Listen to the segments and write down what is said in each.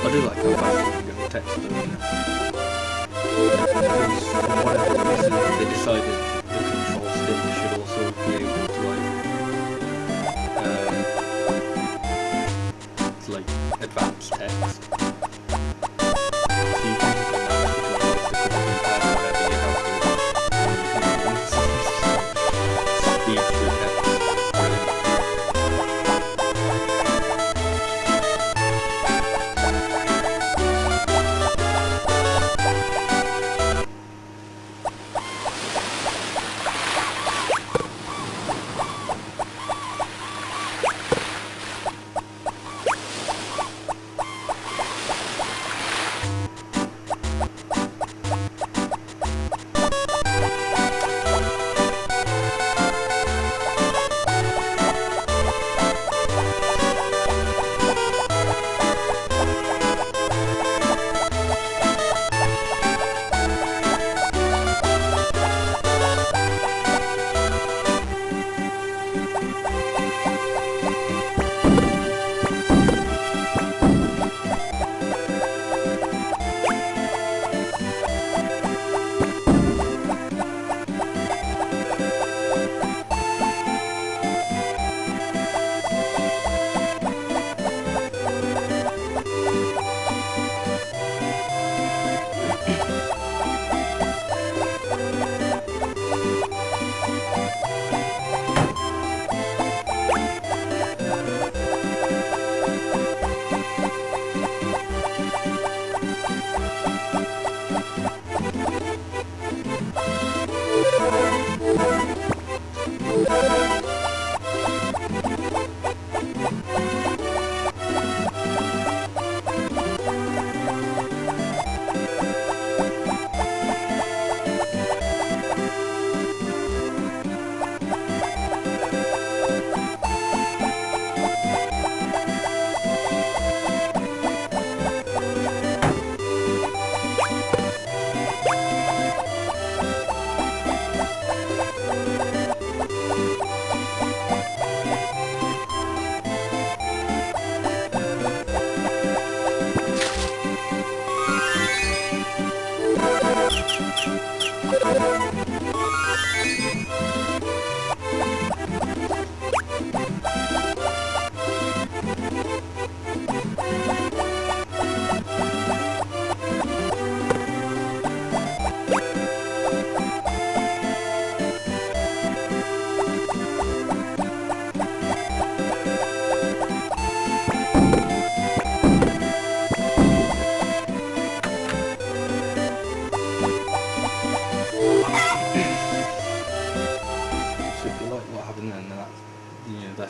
I do like how fast you can go text though, because for whatever reason they decided the control stick should also be able to like advance text. So you can now the control stick or whatever you have to speed through text.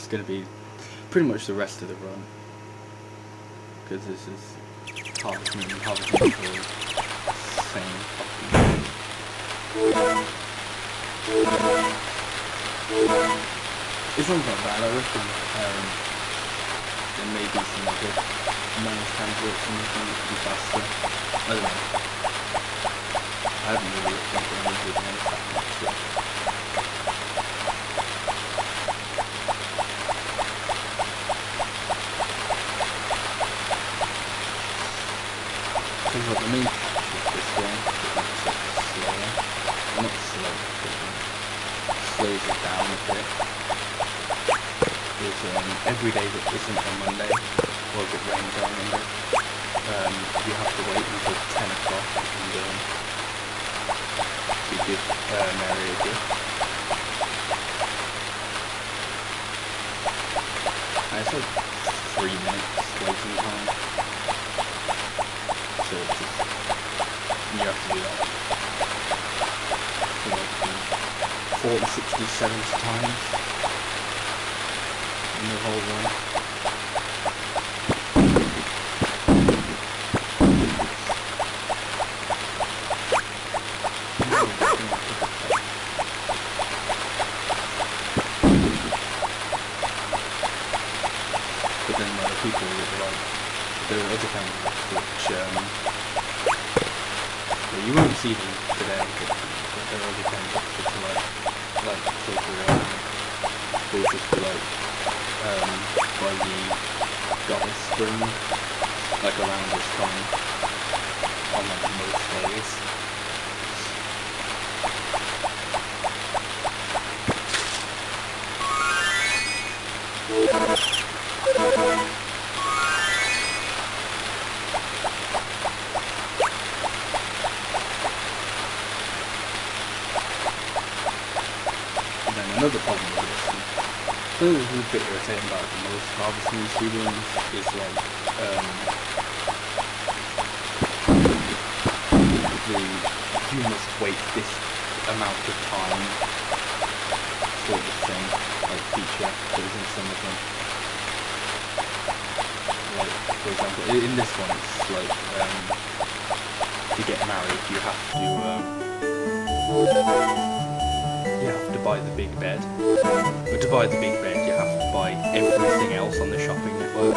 going to be pretty much the rest of the run, because this is Harvest Moon for the same fucking This one's not bad, I reckon. There may be some good managed candidates and things that could be faster. I don't know. I haven't really looked into any good managed candidates yet. Because like, the main catch with this one is that it's like slower. Not slow, but slows it down a bit. Is every day that isn't a Monday, or if it rains on Monday, you have to wait until 10 o'clock to give Mary a gift. And it's like 3 minutes waiting time, so it's just, you have to do that for like 40, 60, 70 times. In the whole run. But then there are people that are like, there are other candidates which, well, you won't see them today, but there are other candidates which are like filter around, who will just be like, by the goddess spring, like around this time, on like most days. And then another problem with this, something that's a bit irritating about most Harvest Moon speedruns is like, you must wait this amount of time sort of thing, like feature that is in some of them. Like, for example, in this one it's like, to get married you have to buy the big bed. But to buy the big bed, you have to buy everything else on the shopping network.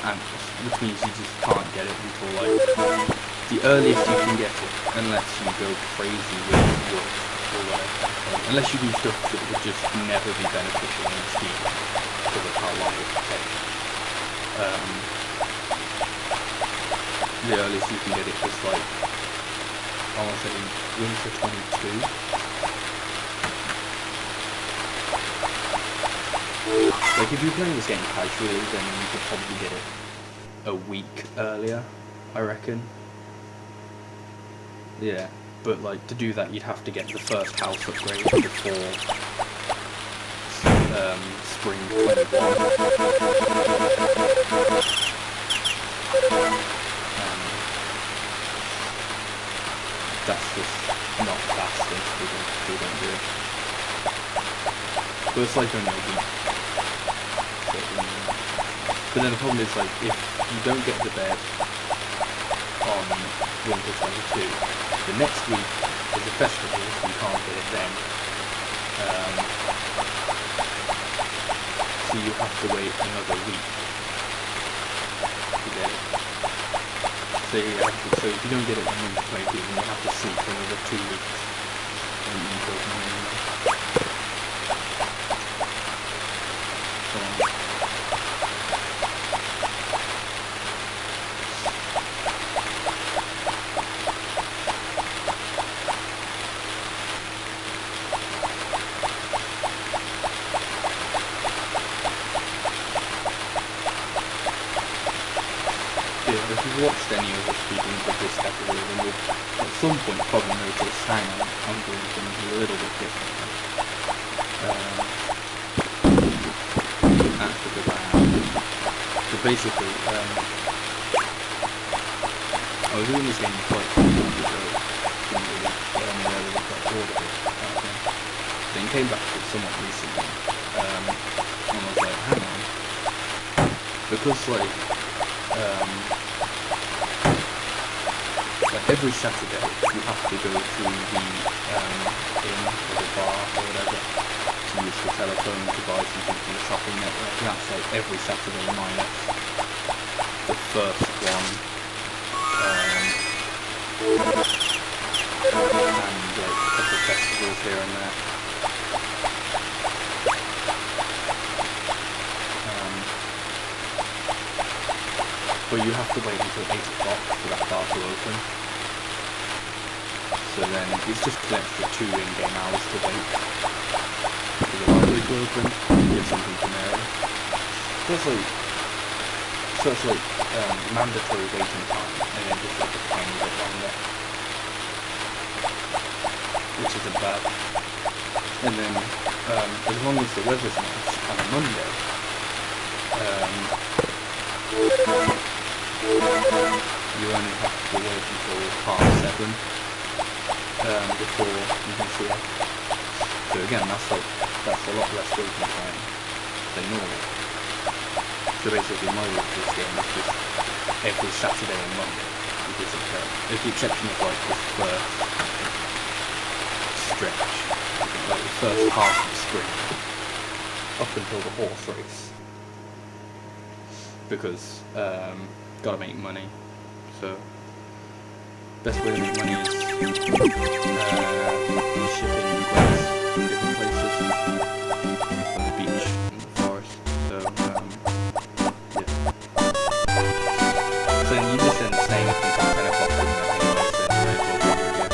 And which means you just can't get it until like the earliest you can get it, unless you go crazy with work or whatever. Unless you do stuff that would just never be beneficial in the speed because of how long it would take. The earliest you can get it is like, I want to say winter 22. Like if you're playing this game casually, then you could probably get it a week earlier, I reckon. Yeah, but like to do that you'd have to get the first house upgrade before spring 21. That's just not fast if they don't do it. But it's like only a week. But then the problem is, like, if you don't get the bed on winter 22, the next week is a festival, so you can't get it then. So you have to wait another week to get it. So if you don't get it on winter 22, then you have to sleep for another 2 weeks. And you go from there. If you've watched any of the speedruns of this category, then you'll at some point probably notice, hang on, I'm doing things a little bit differently. That's because I am. So basically, I was doing this game quite came back to it somewhat recently, and I was like, hang on, because like every Saturday you have to go to the inn or the bar or whatever to use the telephone to buy something from the shopping network. That's like every Saturday minus the first one, and like a couple of festivals here and there. But you have to wait until 8 o'clock for that bar to open. So then it's just an extra 2 in-game hours to wait for the library to open and give something to Mary. So it's like mandatory waiting time, and then just like a tiny bit longer, which isn't bad. And then as long as the weather's nice on a Monday, you only have to wait until 7:30 before you can see it. So again, that's a lot less waiting time than normal. So basically my route this game is just every Saturday and Monday, with the exception of like this first stretch, like the first half of spring, up until the horse race. Because gotta make money, so best way to make money is shipping goods to different places, from the beach and the forest. So yeah. So you just end up staying up until 10 o'clock doing that anyway, so you may as well do it again.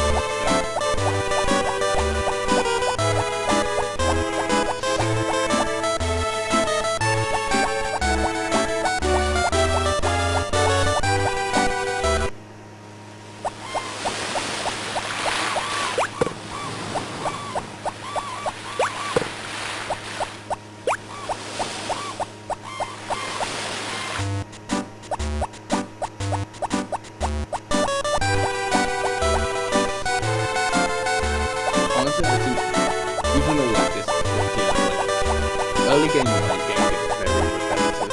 Early game and late game gets very repetitive,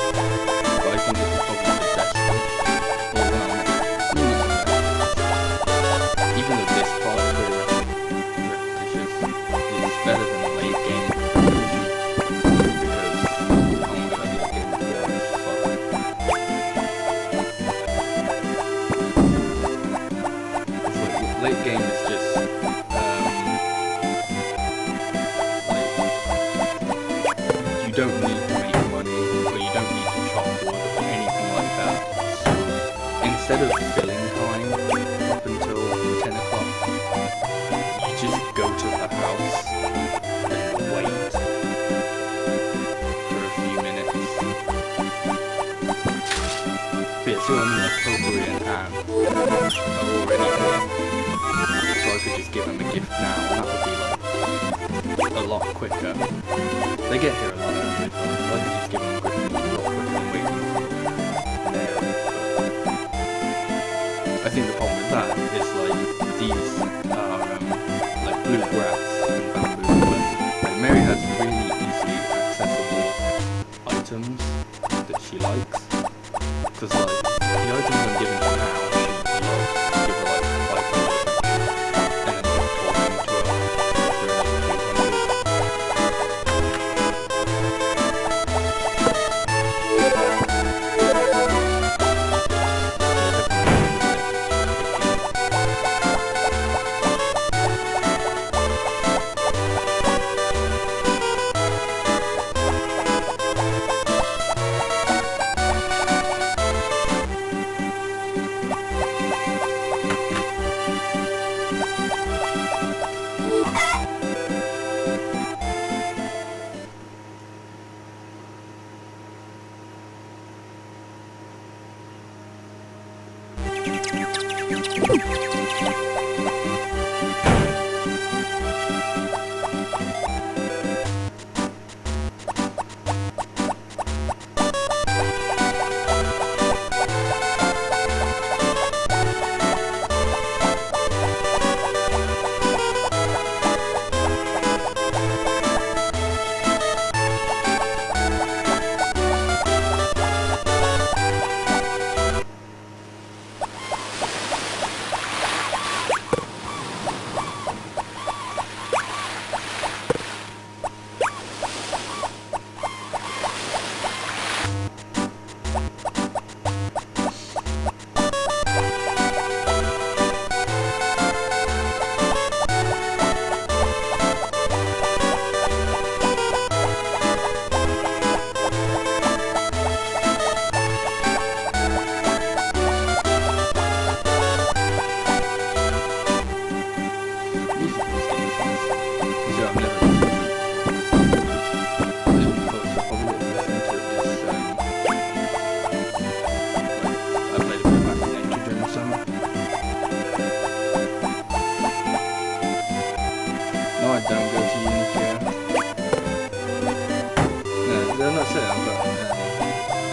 but I think this is probably the best one. Or well, even though this part is very repetitious, it's better than the late game because oh my god, this game is boring as fuck. It's like late game is just you don't need to make money, or you don't need to chop wood, or anything like that. So instead of filling time up until 10 o'clock, you just go to her house and wait for a few minutes. But yeah, so I mean, like Potpourri and Anne are already here, so I could just give them a gift now, and that would be like a lot quicker. They get here a lot earlier, so I could just give them a gift a lot quicker than waiting there. I think the problem with that is like these are like bluegrass and bamboo, but like Mary has really easily accessible items that she likes, because like the items I'm giving her now, she loves to give her like 500 and then just talk them to her for another 200.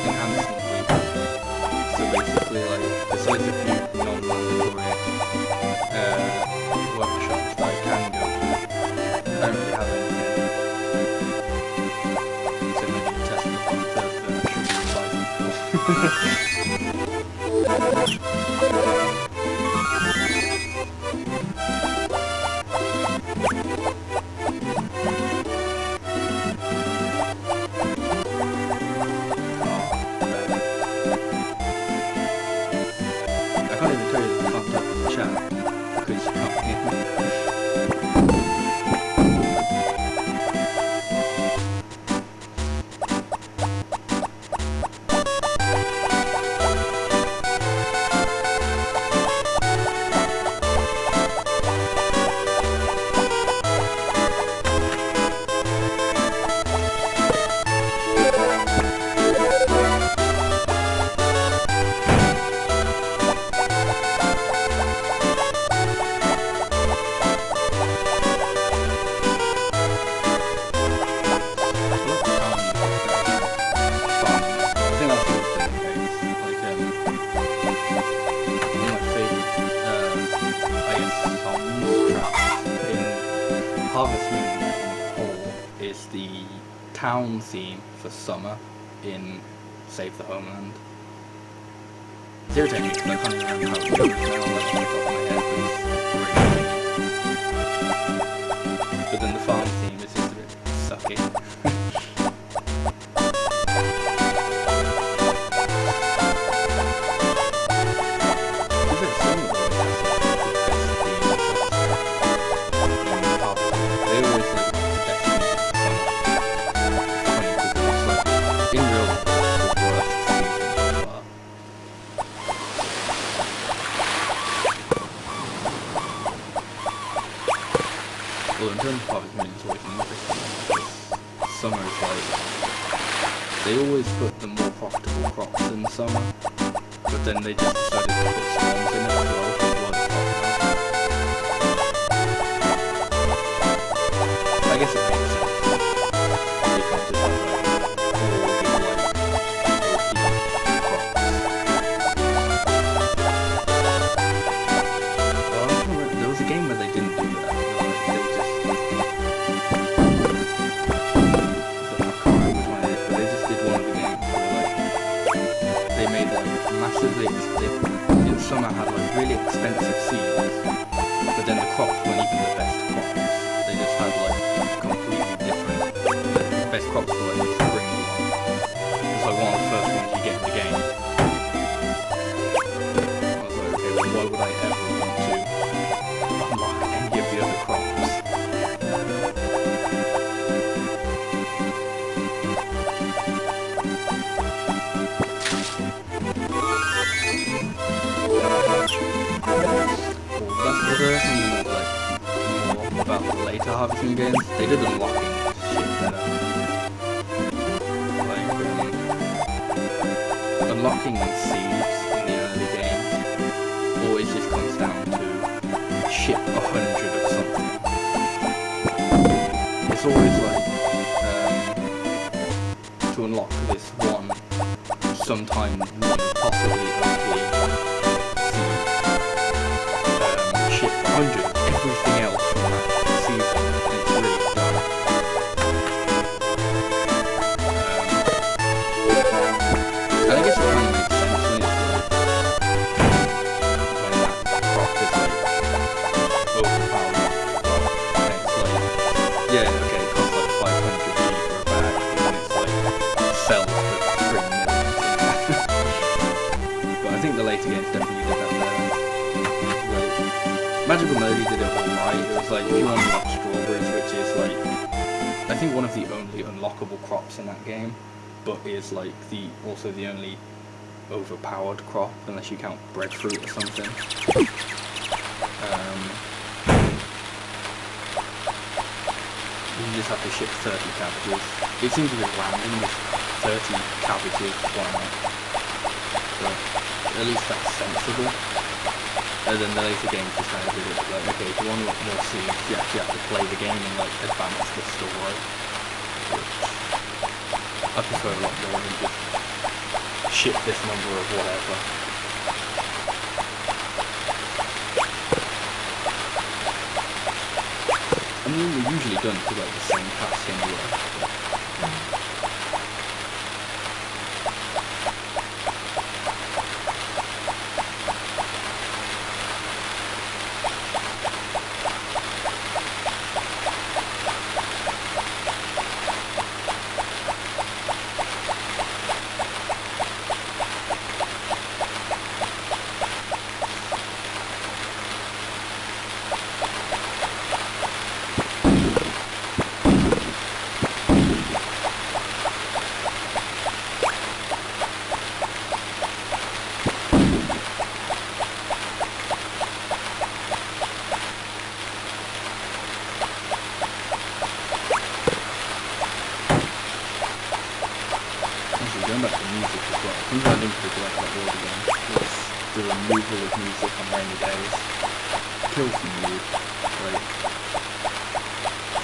enhancement week. So basically, like, besides a few non-mandatory workshops that I can go to, I don't really have anything. So maybe test it on Thursday. I should be revising I can't even tell you that I can't type in the chat because you can't hear me. Town theme for summer in Save the Homeland. It's irritating because I can't even remember how it goes now, like off the top of my head, but then the farm theme is just a bit sucky. Well, in terms of Harvest Moon, it's always interesting because summer is like, they always put the more profitable crops in summer, but then they just decided to put storms in it as well, I guess it makes sense. You can't just have like, there was a game where they didn't do that. Massively, in summer had like really expensive seeds, but then the crops weren't even the best crops. They just had like completely different. The best crops were like spring ones. It was like one of the first ones you get in the game. I was like, okay, well, why would I ever want to unlock any of the other crops? That's something that's like more about the later Harvest Moon games. They did unlocking shit better. Like unlocking seeds in the early games always just comes down to ship 100 of something. It's always like to unlock this one sometime possibly OP seed. 100, everything else from that season, it's really done. And I guess it kind of makes sense when it's like, when that crop is like, overpowered, and it's like, yeah, okay, it costs like 500 G for a bag, and then it's like, sells for 3 million. But I think the later games definitely did that better. Magical Melody did it alright. It was like, if you unlock strawberries, which is like, I think one of the only unlockable crops in that game, but is like also the only overpowered crop, unless you count breadfruit or something. You just have to ship 30 cabbages. It seems a bit random with 30 cabbages, why not? But at least that's sensible. And then the later games just kind of did it like, okay, if you want to unlock more seeds, you actually have to play the game and like advance the story. Which I prefer a lot more than just ship this number of whatever. I mean, we're usually done to like the same task anyway. Going back to music as well, something I didn't particularly like about the game was the removal of music on rainy days. Kills the mood. Like,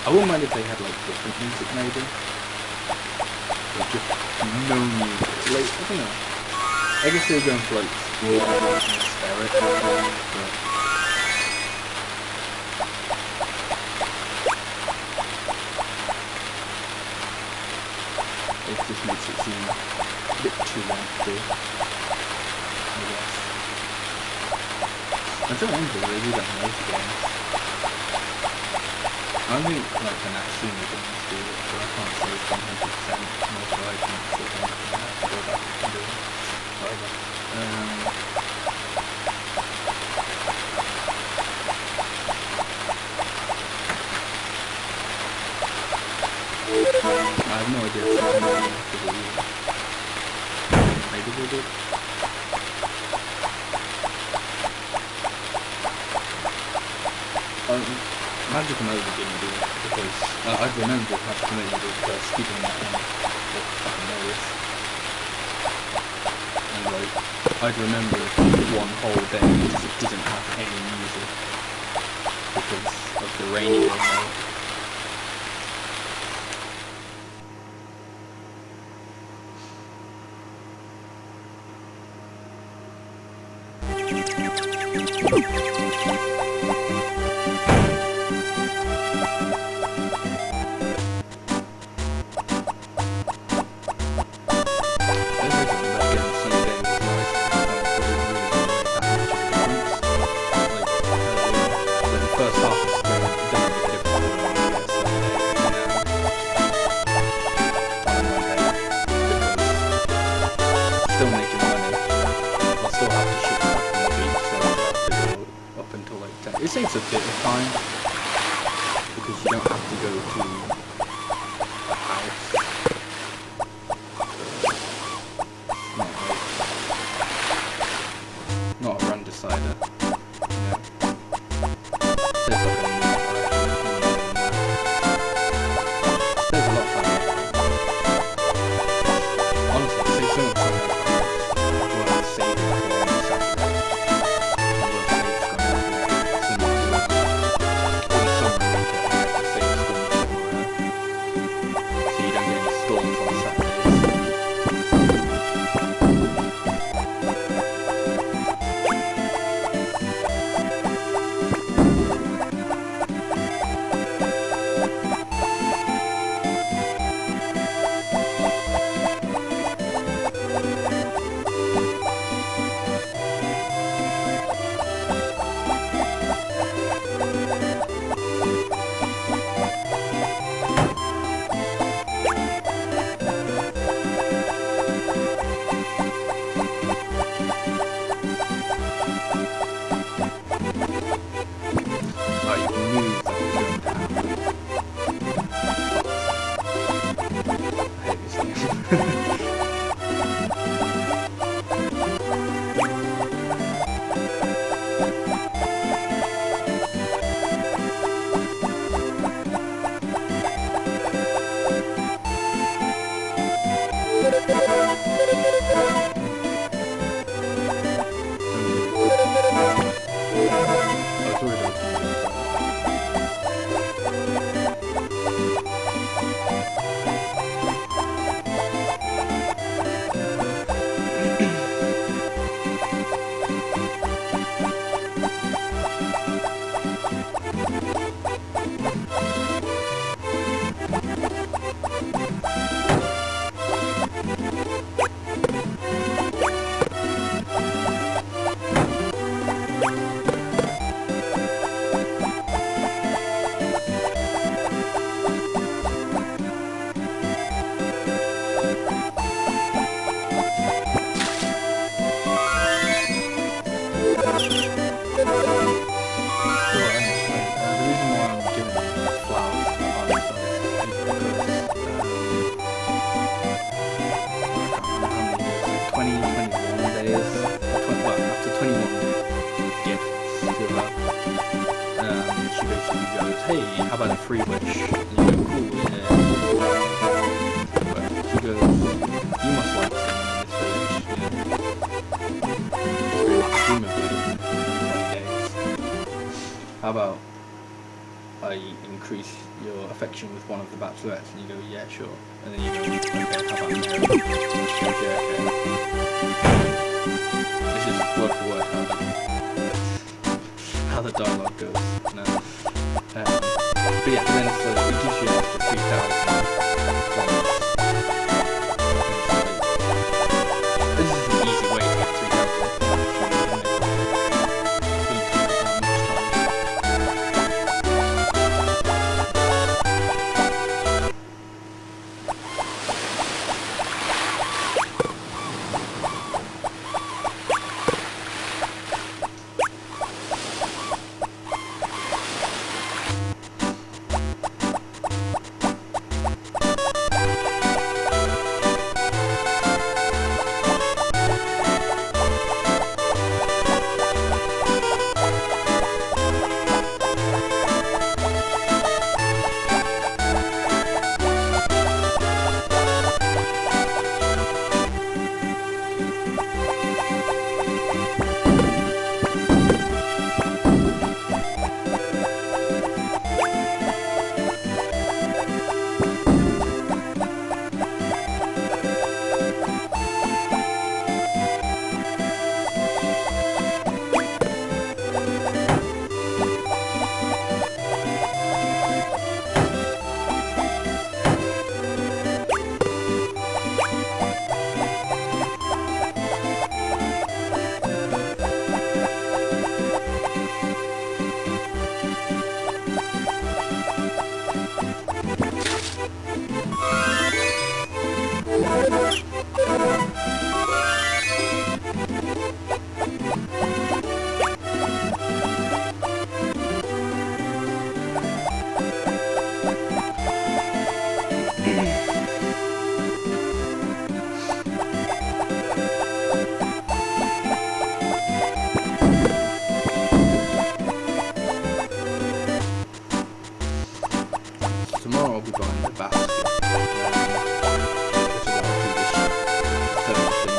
I wouldn't mind if they had like different music maybe. Like just no music. Like, I don't know. I guess they were going for like more atmospheric or something, but it just makes it seem a bit too empty, I guess. I don't wonder, they do that in most games. I think like the Natsumi games do it, but I can't say it's 100% most of I think so I have to go back and do it. Whatever. I have no idea if it's more for the year. Maybe they did. Magic and Over didn't do it because I remember Magic and Over because keeping that in for fucking hours. And like, I'd remember one whole day because it didn't have any music because of the rainy day night. It saves a bit of time because you don't have to go to a house. Not a run decider. Saves like a minute. Saves a lot of time. Honestly, it saves so much time. Well, save it for Saturday. basically goes, hey, how about a free wish? And you go, cool, yeah. But he goes, you must like someone in this village, presumably, how about I increase your affection with one of the bachelorettes? And you go, yeah, sure. And then you go, okay, how about Mary? Okay. This is word for word how the dialogue goes. No. But yeah, then so it gives you an extra 3,000 points. This is an easy way to get 3,000 points. Tomorrow I'll be buying the basket, which is actually this third thing.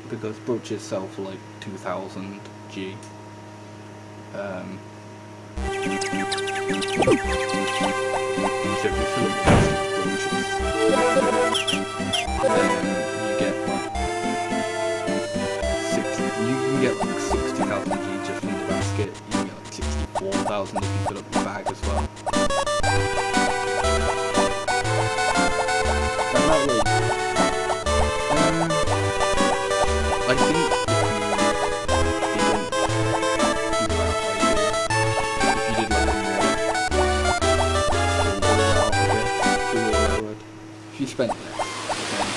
Because brooches sell for like 2,000 G. So if you fill up the brooches, then you get like 60,000 G just from the basket. You can get like 64,000 if you fill up the bag as well. And that way, I think if you did like a more if you spent less, then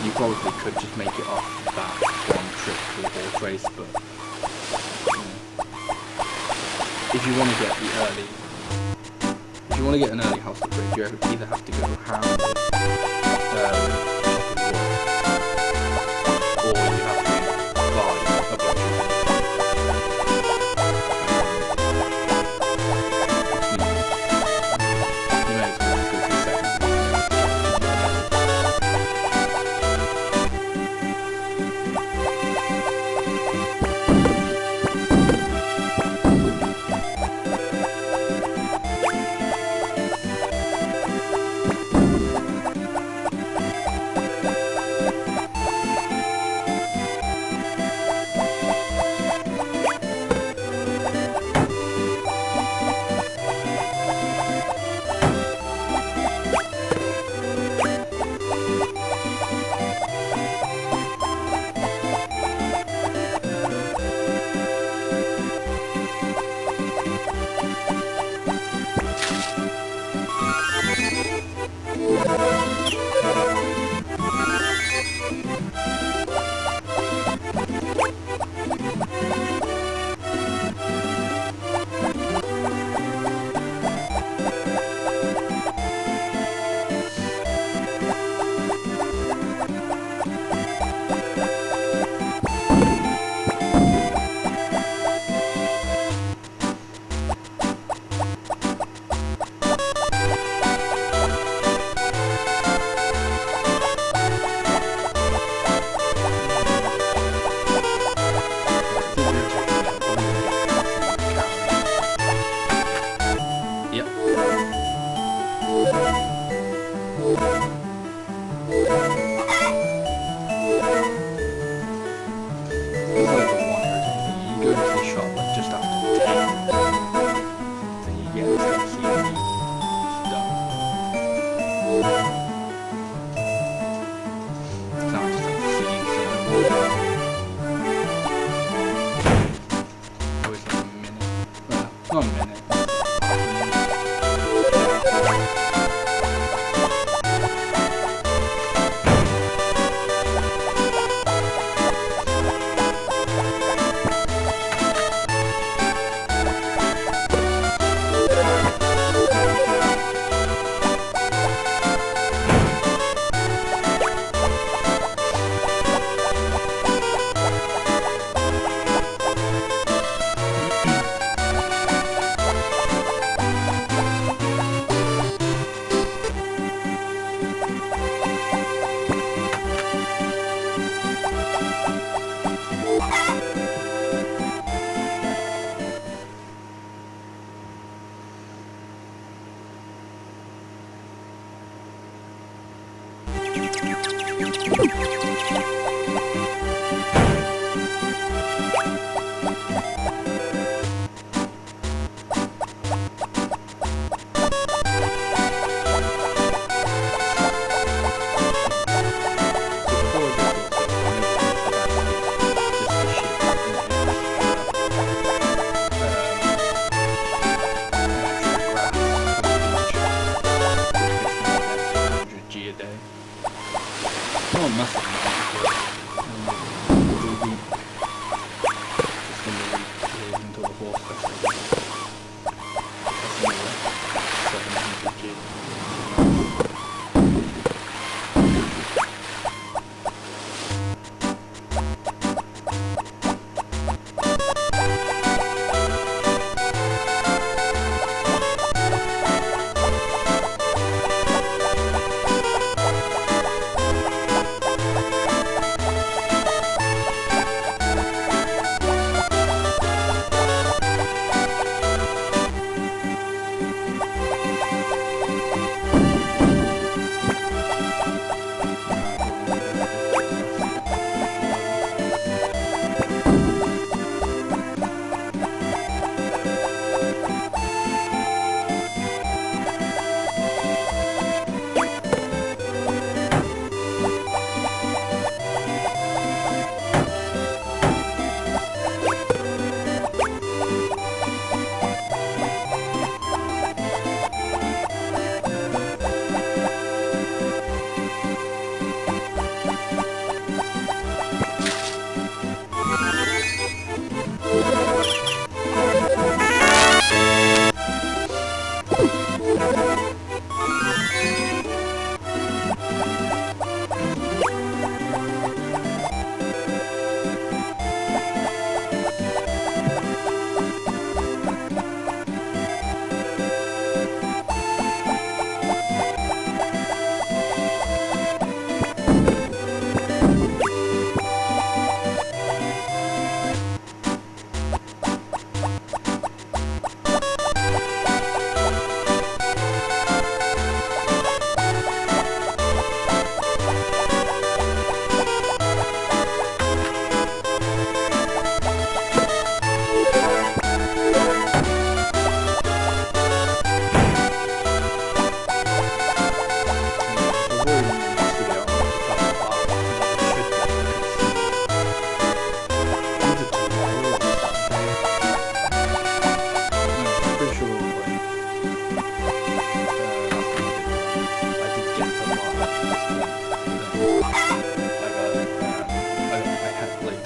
you probably could just make it off that one trip to the horse race, but if you want to get the early, if you want to get an early house upgrade, you either have to go ham with or you have to buy a bunch of you may as well just go to the second.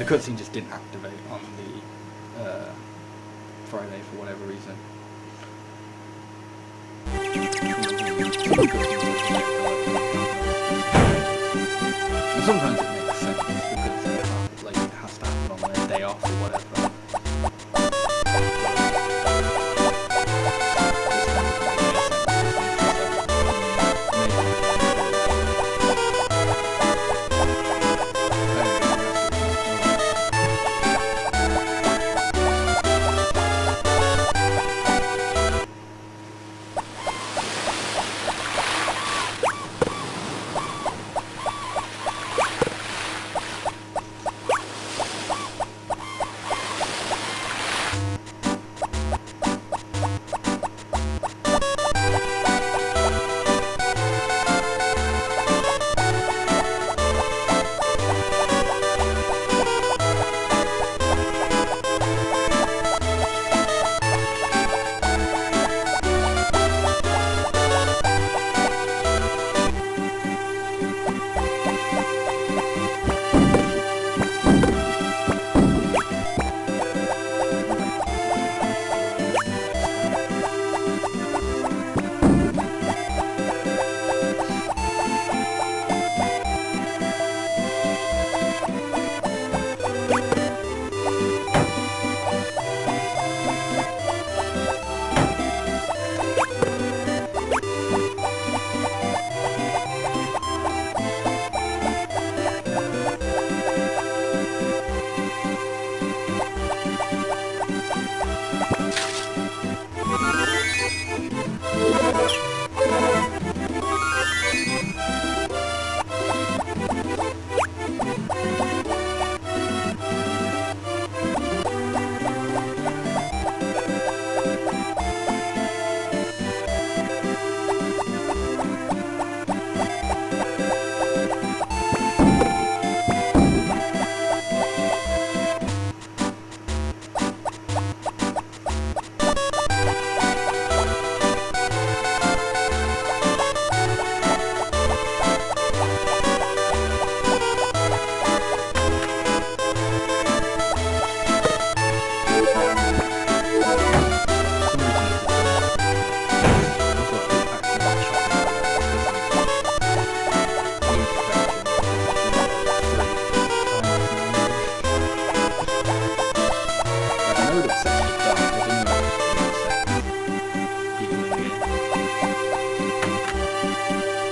the cutscene just didn't activate on the Friday for whatever reason. And sometimes it makes sense because like it has to happen on their day off or whatever.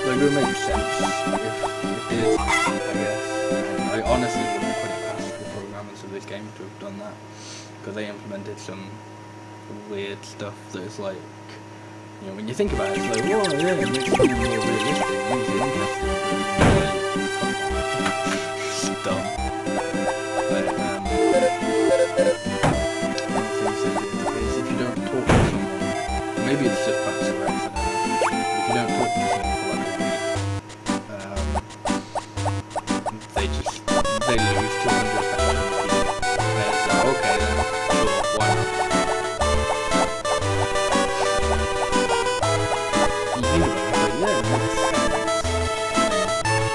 It would make sense if it is, I guess. And I honestly wouldn't put it past the programmers of this game to have done that, because they implemented some weird stuff that is like, you know, when you think about it, it's like, whoa, yeah, it makes it more realistic, it makes it interesting, it's dumb. But, one of the things is if you don't talk to someone, maybe it's just perhaps a race, I don't know, if you don't talk to someone for like a week, they lose 200 affection. And it's like, okay then, sure, why not? You think about it, it's like, yeah, it makes sense.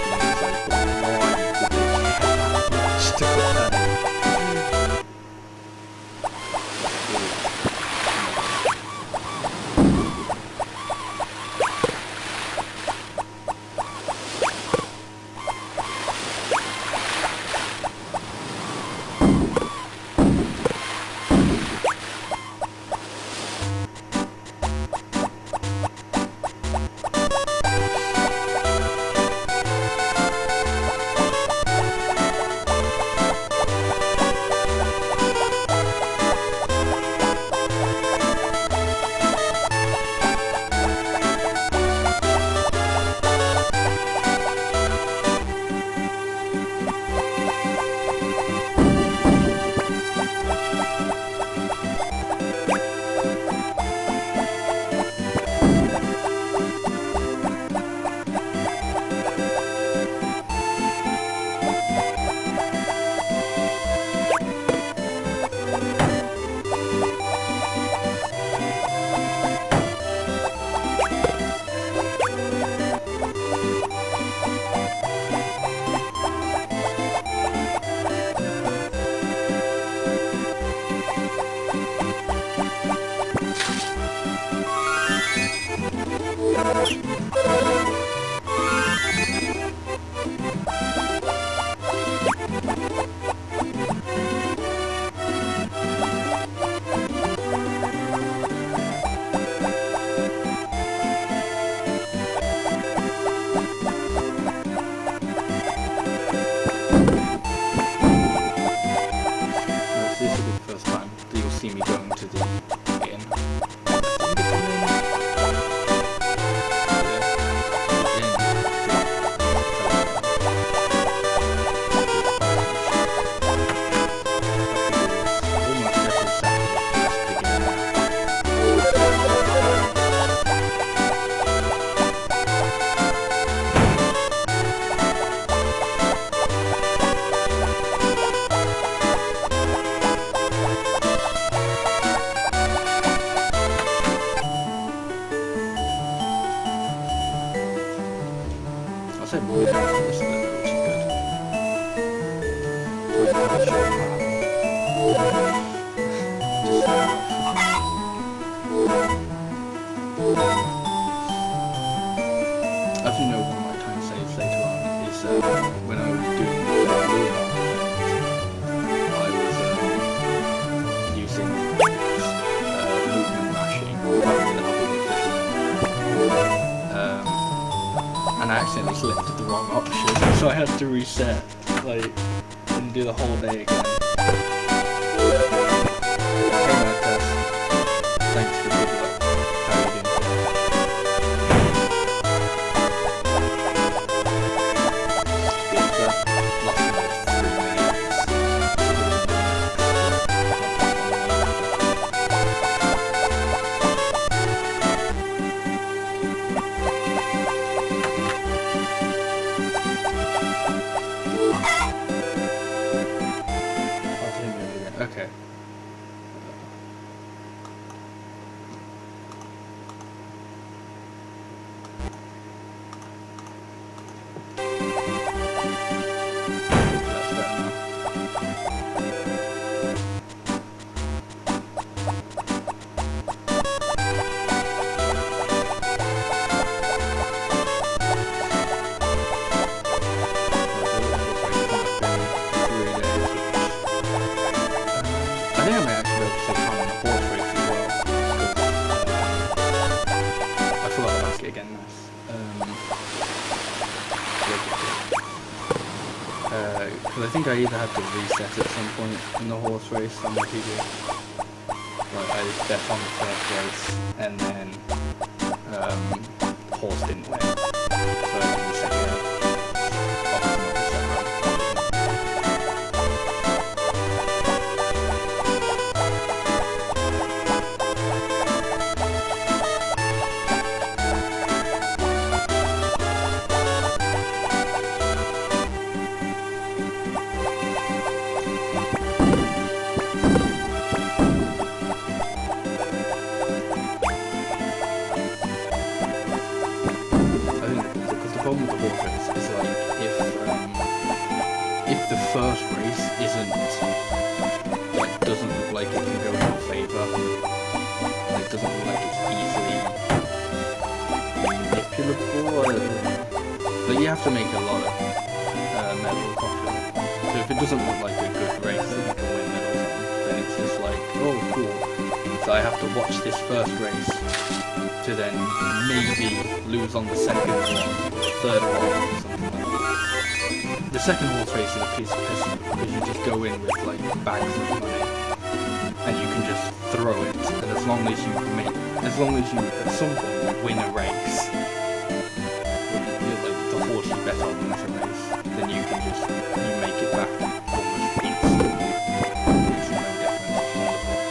And it's like, but why would they care that much to put that in? See me going to the inn. I said more than this, which is good. As you know, one of my time saves later on is when I was doing the I was using movement mashing and I accidentally selected the wrong option, so I had to reset, like, and do the whole day again. Hey Marcus, thanks for the good luck. How are you doing today? Lots of like 3 minutes. Okay. Because I think I either had to reset at some point in the horse race on my TV. Like I bet on the first race and then horse didn't win. So I did the second race. Obviously not the second race. If the first race doesn't look like it can go in your favour, like doesn't look like it's easily manipulable, but you have to make a lot of medal profit. So if it doesn't look like a good race and you can win medals, then it's just like, oh cool. So I have to watch this first race to then maybe lose on the second one, the third one, or something like that. The second horse race is a piece of piss because you just go in with like bags of money and you can just throw it, and as long as you at some point win a race, like the horse you bet on wins a race, then you can just make it back almost instantly. It's no different. It's wonderful.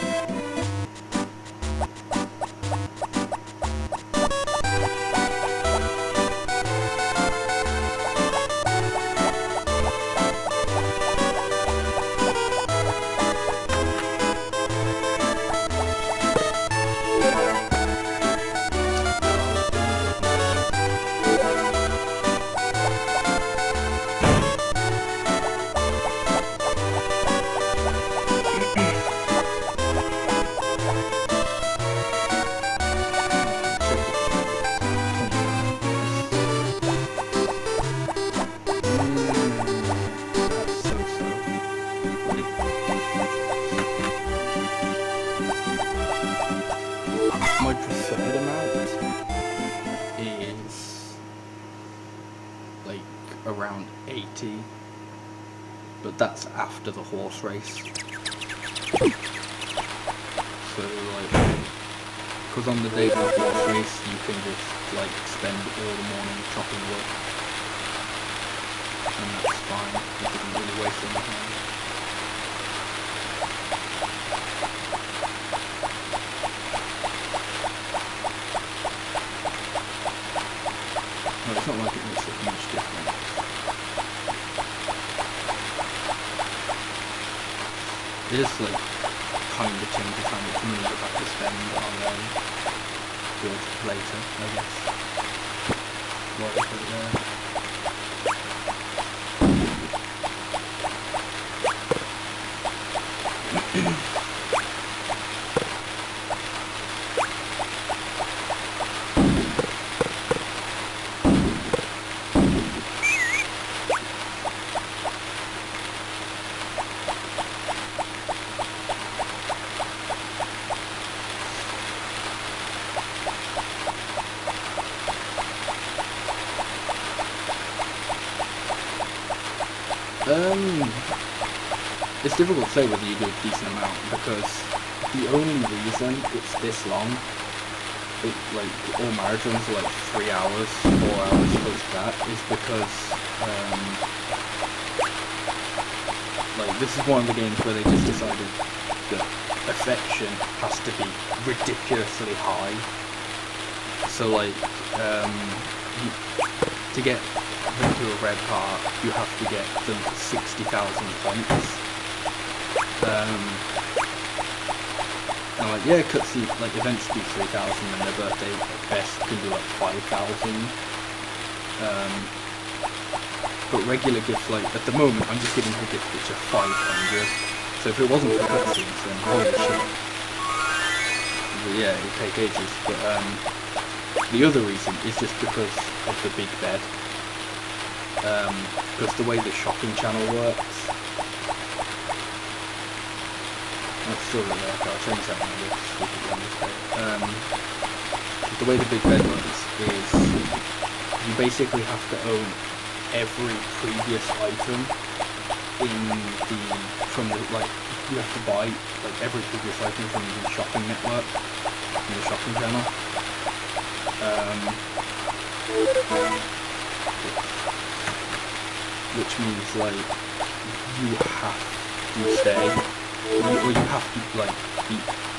around 80, but that's after the horse race. So like, because on the day of the horse race you can just like spend all the morning chopping wood, and that's fine. It doesn't really waste any time. Well, it's not like it makes a huge difference. It is like kind of changes how much money you have to spend on wood later, I guess. What is it there? It's difficult to say whether you do a decent amount, because the only reason it's this long, like all marathons are like 3 hours, 4 hours close to that, is because like this is one of the games where they just decided that affection has to be ridiculously high. So like to get them to a red heart, you have to get them to 60,000 points. And like, yeah, cutscene, like events do 3,000 and their birthday at best can do like 5,000. But regular gifts, like at the moment I'm just getting her gift which are 500. So if it wasn't for cutscenes then holy shit. But yeah, it would take ages. But the other reason is just because of the big bed. Because the way the shopping channel works, that's still really dark, I'll change that one a bit. The way the big bed works is you basically have to own every previous item from the like you have to buy like every previous item from the shopping network, from the shopping channel. Which means like you have to stay, or you have to like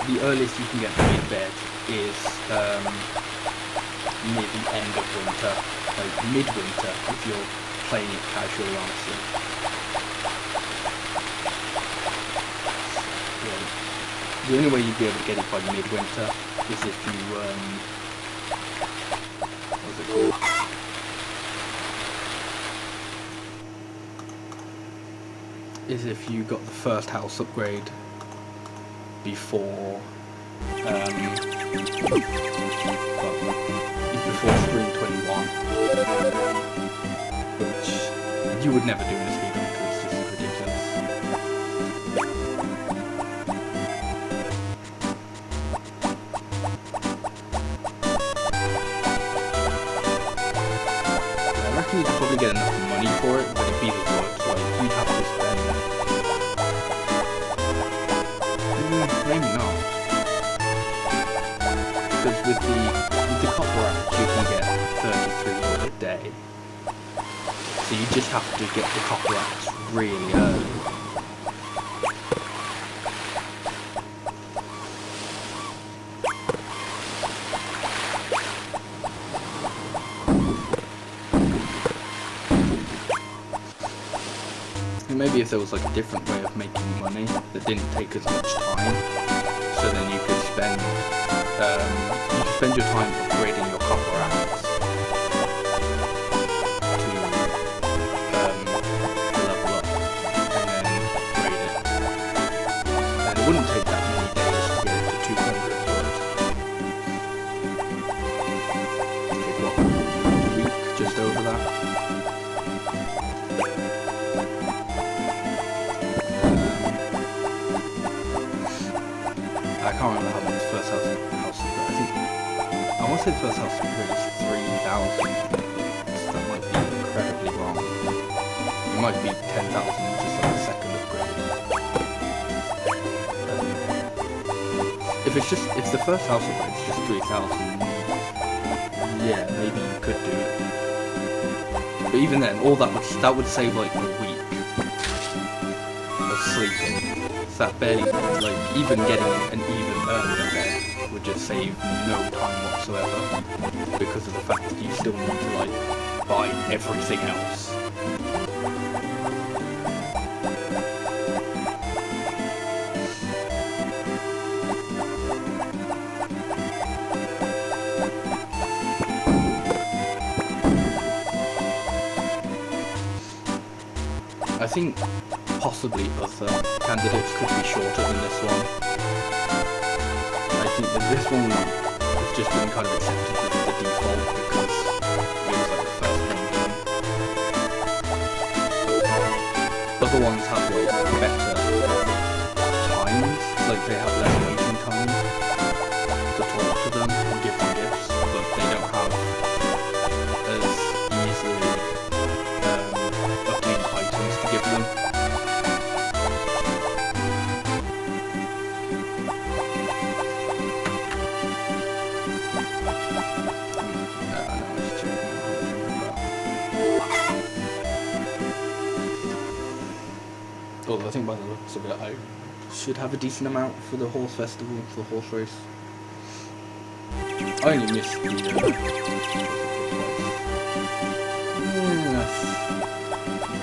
the earliest you can get the big bed is near the end of winter, like midwinter if you're playing it casually, honestly. Yeah. The only way you'd be able to get it by midwinter is if you what's it called? Is if you got the first house upgrade before Spring 21, which you would never do in a speedrun because it's just ridiculous. I reckon you could probably get enough money for it, but it'd be the work. Like you'd have to spend. Maybe not. Because with the copper axe you can get 33 wood a day. So you just have to get the copper axe really early. Maybe if there was like a different way of making money that didn't take as much time, so then you could spend your time upgrading your copper axe to level up and then upgrade it. And it wouldn't take that many days to get it to 200 wood. Okay, what, a week just over that? I can't remember how much the first house was, but I think I want to say the first house was 3,000. So that might be incredibly wrong. It might be 10,000, just like a second upgrade. If the first house upgrade is just 3,000, yeah, maybe you could do it. But even then, all that would save like a week of sleeping. So that barely, like, even getting an even earlier bed would just save no time whatsoever, because of the fact that you still need to, like, buy everything else. I think possibly other candidates could be shorter than this one. I think that this one has just been kind of accepted as the default because it was like the first one done. Other ones have like better times, like they have less waiting time to talk to them and give them gifts, but they don't have as easily obtained items to give them. Although I think by the looks of it, I should have a decent amount for the horse festival, for the horse race. I only missed the that's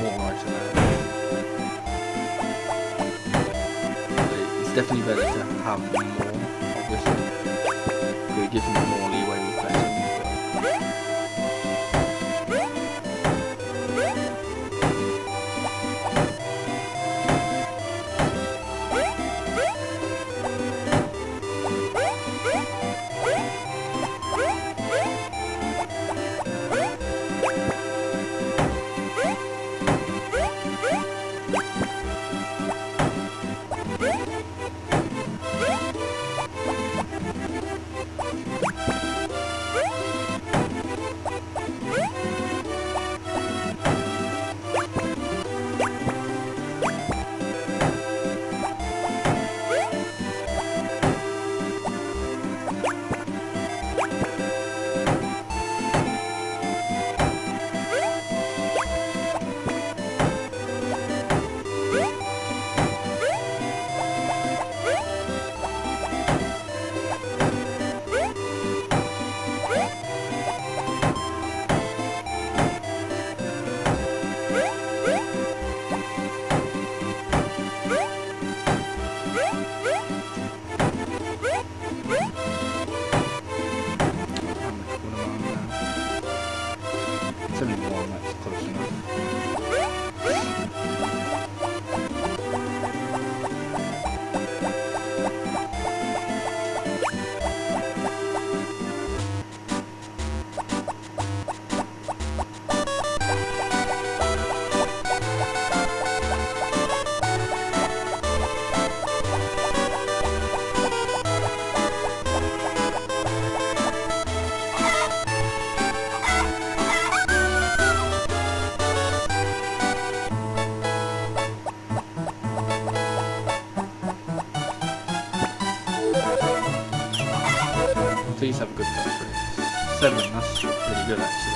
alright now. It's definitely better to have more, obviously. It gives me more leeway with betting. Please have a good first race. 7, that's pretty good actually.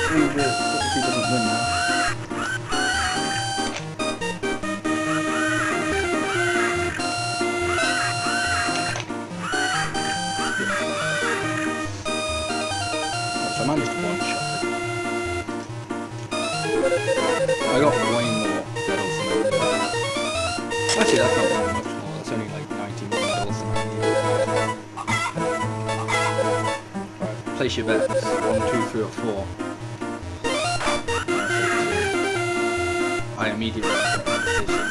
Oh dear, what if he doesn't win now? So I managed to one-shot it. I got way more medals than I needed. Actually, that's not very much more. That's only like 90 more medals than I needed. Right, place your bets. 1, 2, 3, or 4. I immediately regret my decision.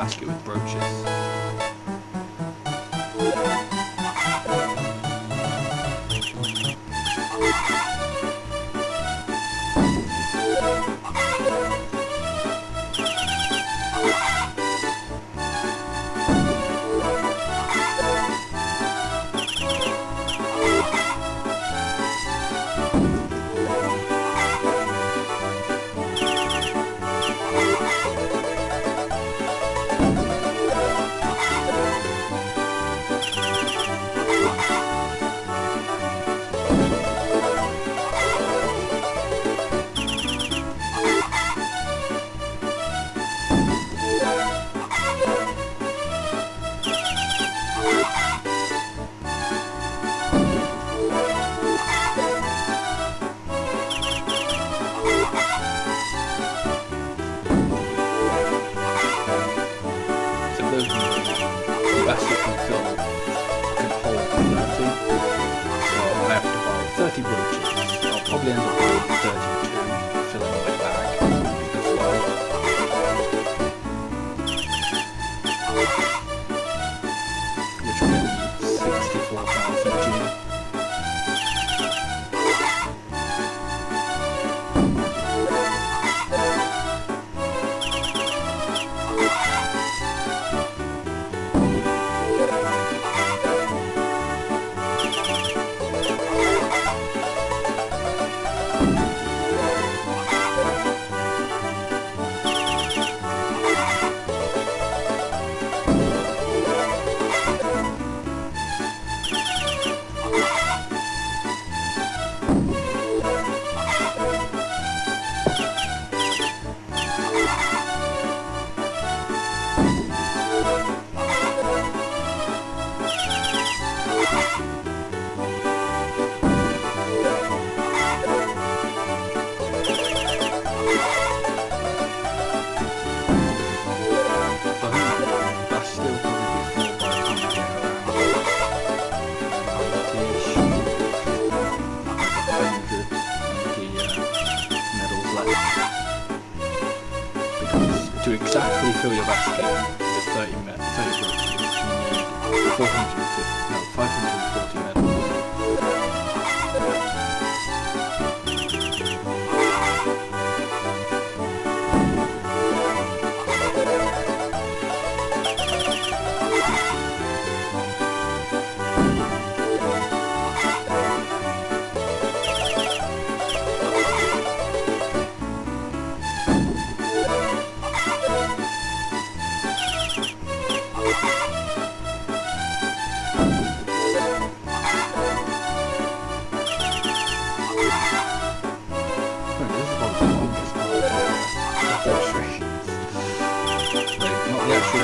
basket with brooches. To exactly fill your basket with 30 brooches, you need 540 medals.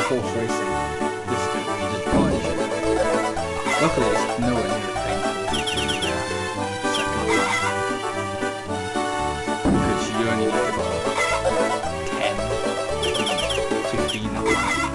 Horse racing. This bit where you just buy shit. Luckily it's nowhere near as painful in the second one. Because you only need about 10, 15 at max.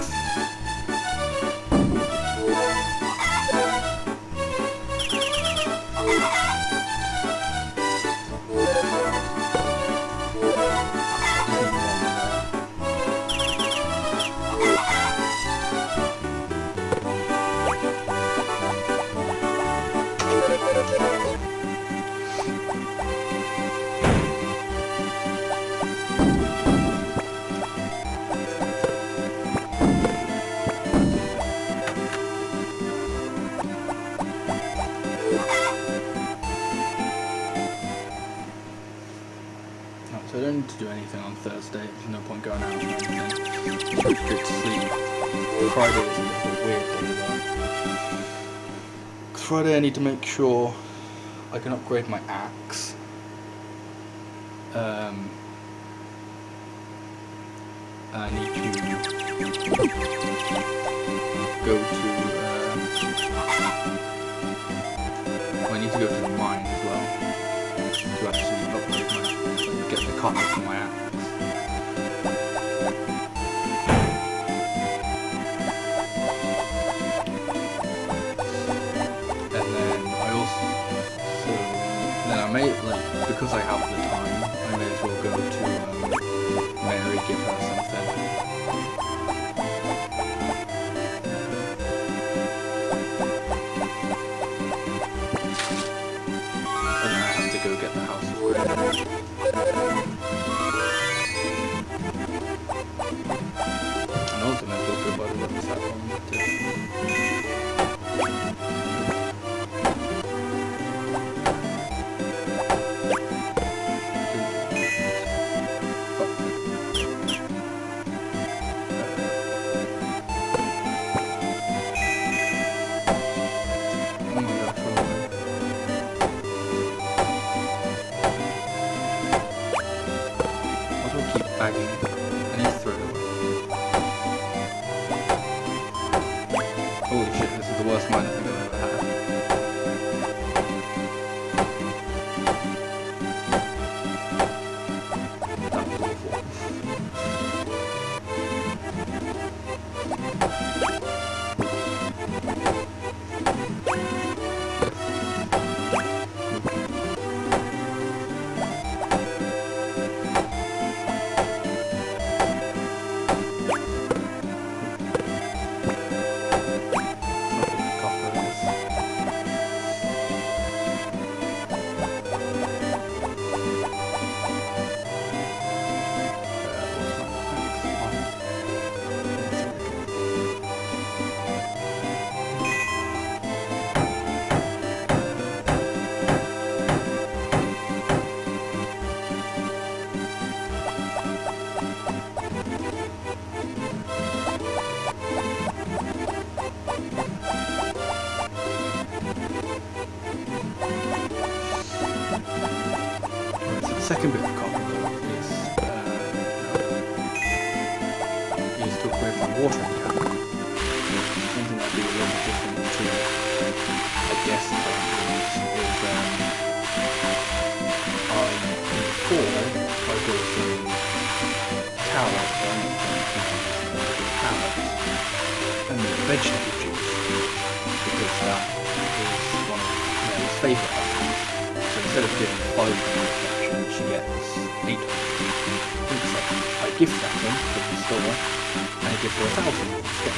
So I don't need to do anything on Thursday, there's no point going out or anything. Just go to sleep. Friday is a bit of a weird day though. 'Cause Friday I need to make sure I can upgrade my axe. I need to go to I need to go to the mine as well to actually upgrade get the copper from my axe. And then I may, like, because I have the time, I may as well go to Mary, give her something. Holy shit, this is the worst mine I think I've ever had. That was awful. Second bit of copper though is to upgrade my watering can. Something I'd do a little different to, I guess, is before I got some carrots and vegetable juice, because that is one of Mary's favourite items. So instead of giving 5 she gets 8. So I gift that one from the store and I give her 1,000 instead.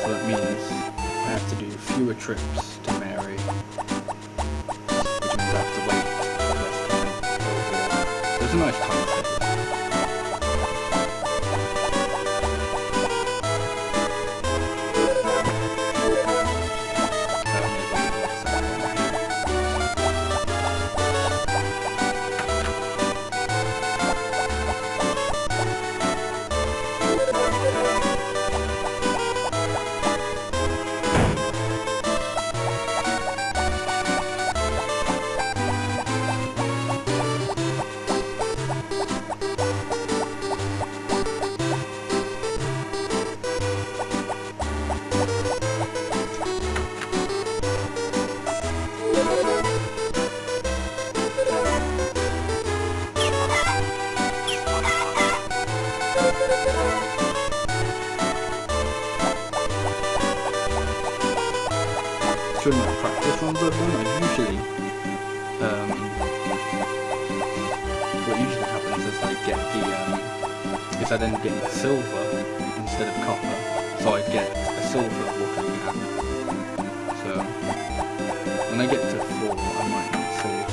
So that means I have to do fewer trips to Mary, which means I have to wait less time. There's a nice time save. During my practice runs I've done, what usually happens is I get the, is I then get silver instead of copper, so I get a silver watering can. So, when I get to 4, I might not save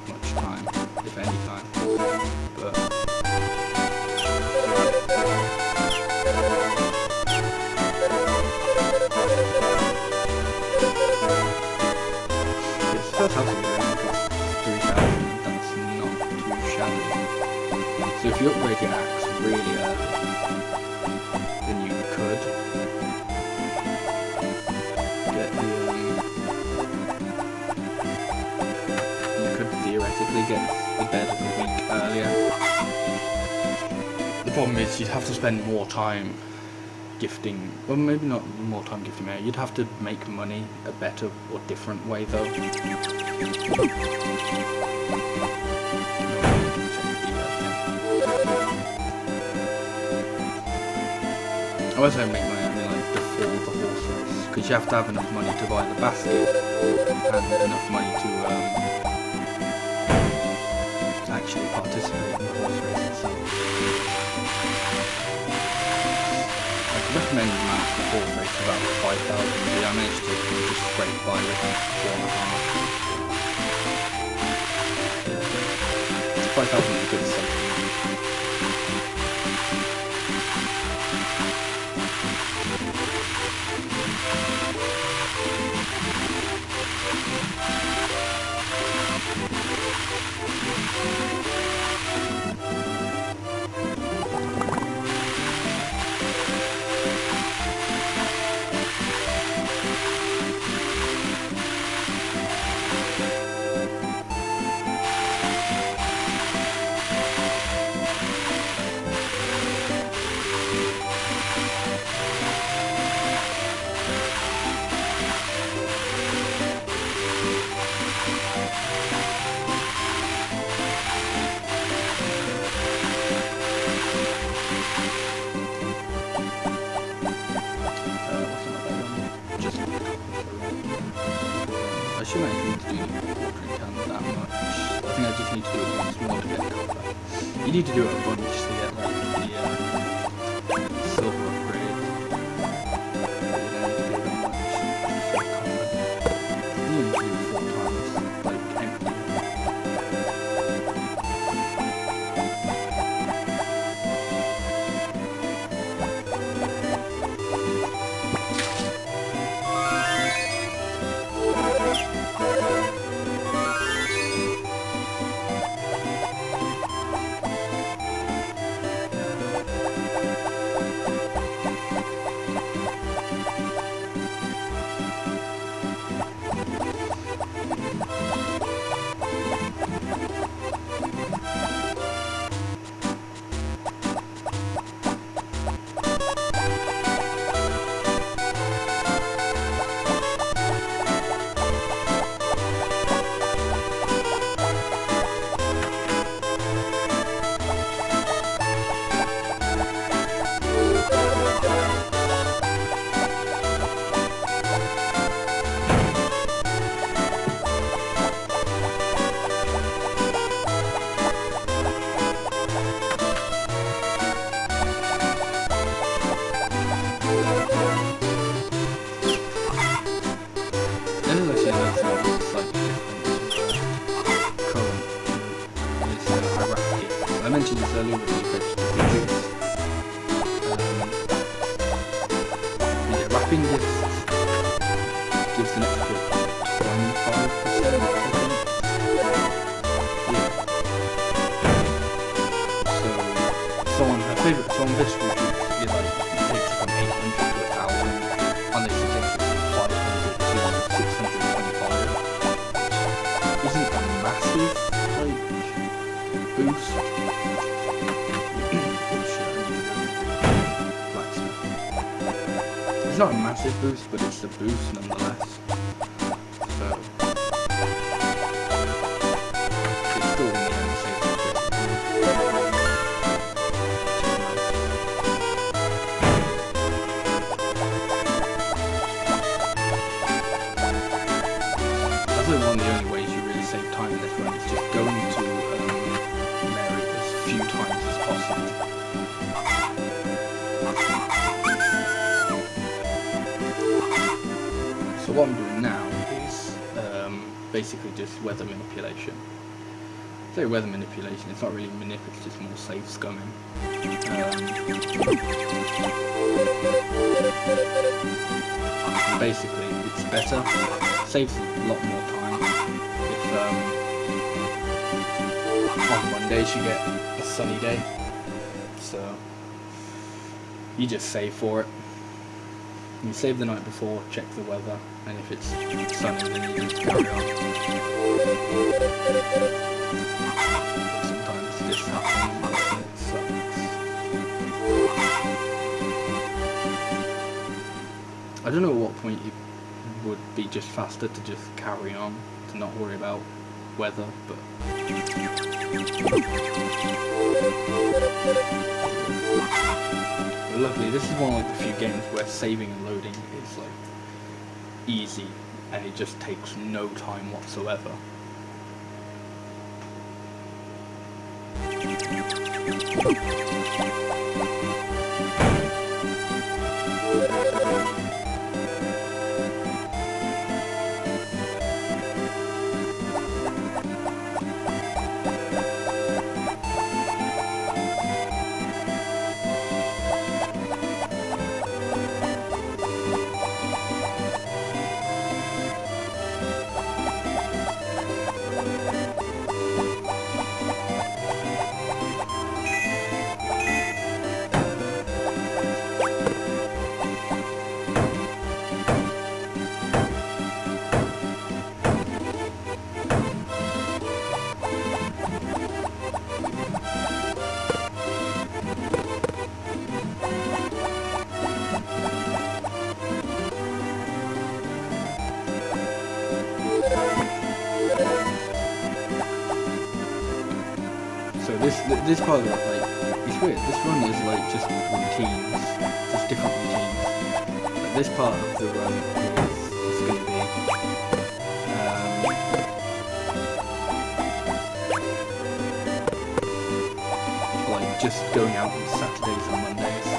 much time, if any time, but first house of the costs 3,000, that's not too shabby. So if you upgrade your axe really early, then you could get the, you could theoretically get the bed a week earlier. The problem is you'd have to spend more time gifting, well maybe not more time gifting Mary, you'd have to make money a better or different way though. I was going to make money, I mean like before the horse race, because you have to have enough money to buy the basket and enough money to actually participate in the horse race itself. I recommend the match for horse race about 5,000, but I managed to just scrape by with 4.5. 5,000 is a good sum. shouldn't actually need to do watering cans that much. I think I just need to do it once more to get copper. You need to do it a bunch to get like the silver upgrade. You don't need to do that much for copper. You need to do it 4 times, like empty. I mentioned this earlier with the vegetable juice. Yeah, wrapping gives an extra 25%, I think. Yeah. So on her favourite, so on vegetable juice, it like takes from 800 to 1,000, on this it takes it from 500 to 625, which isn't a massive like boost. It's not a massive boost, but it's a boost nonetheless. So it's still in the end safe. That's like one of the only ways you really save time in this run is just going to Mary as few times as possible. So what I'm doing now is basically just weather manipulation. I say weather manipulation, it's not really manip, it's just more safe scumming. Basically, it's better, saves a lot more time if on one day you get a sunny day, so you just save for it. You save the night before, check the weather, and if it's sunny then you just carry on. Sometimes this happens and it sucks. I don't know at what point it would be just faster to just carry on, to not worry about weather, but luckily this is one of like the few games where saving and loading is like easy and it just takes no time whatsoever. This part of it, like, it's weird. This run is like just routines, just different routines. But this part of the run is going to be just going out on Saturdays and Mondays.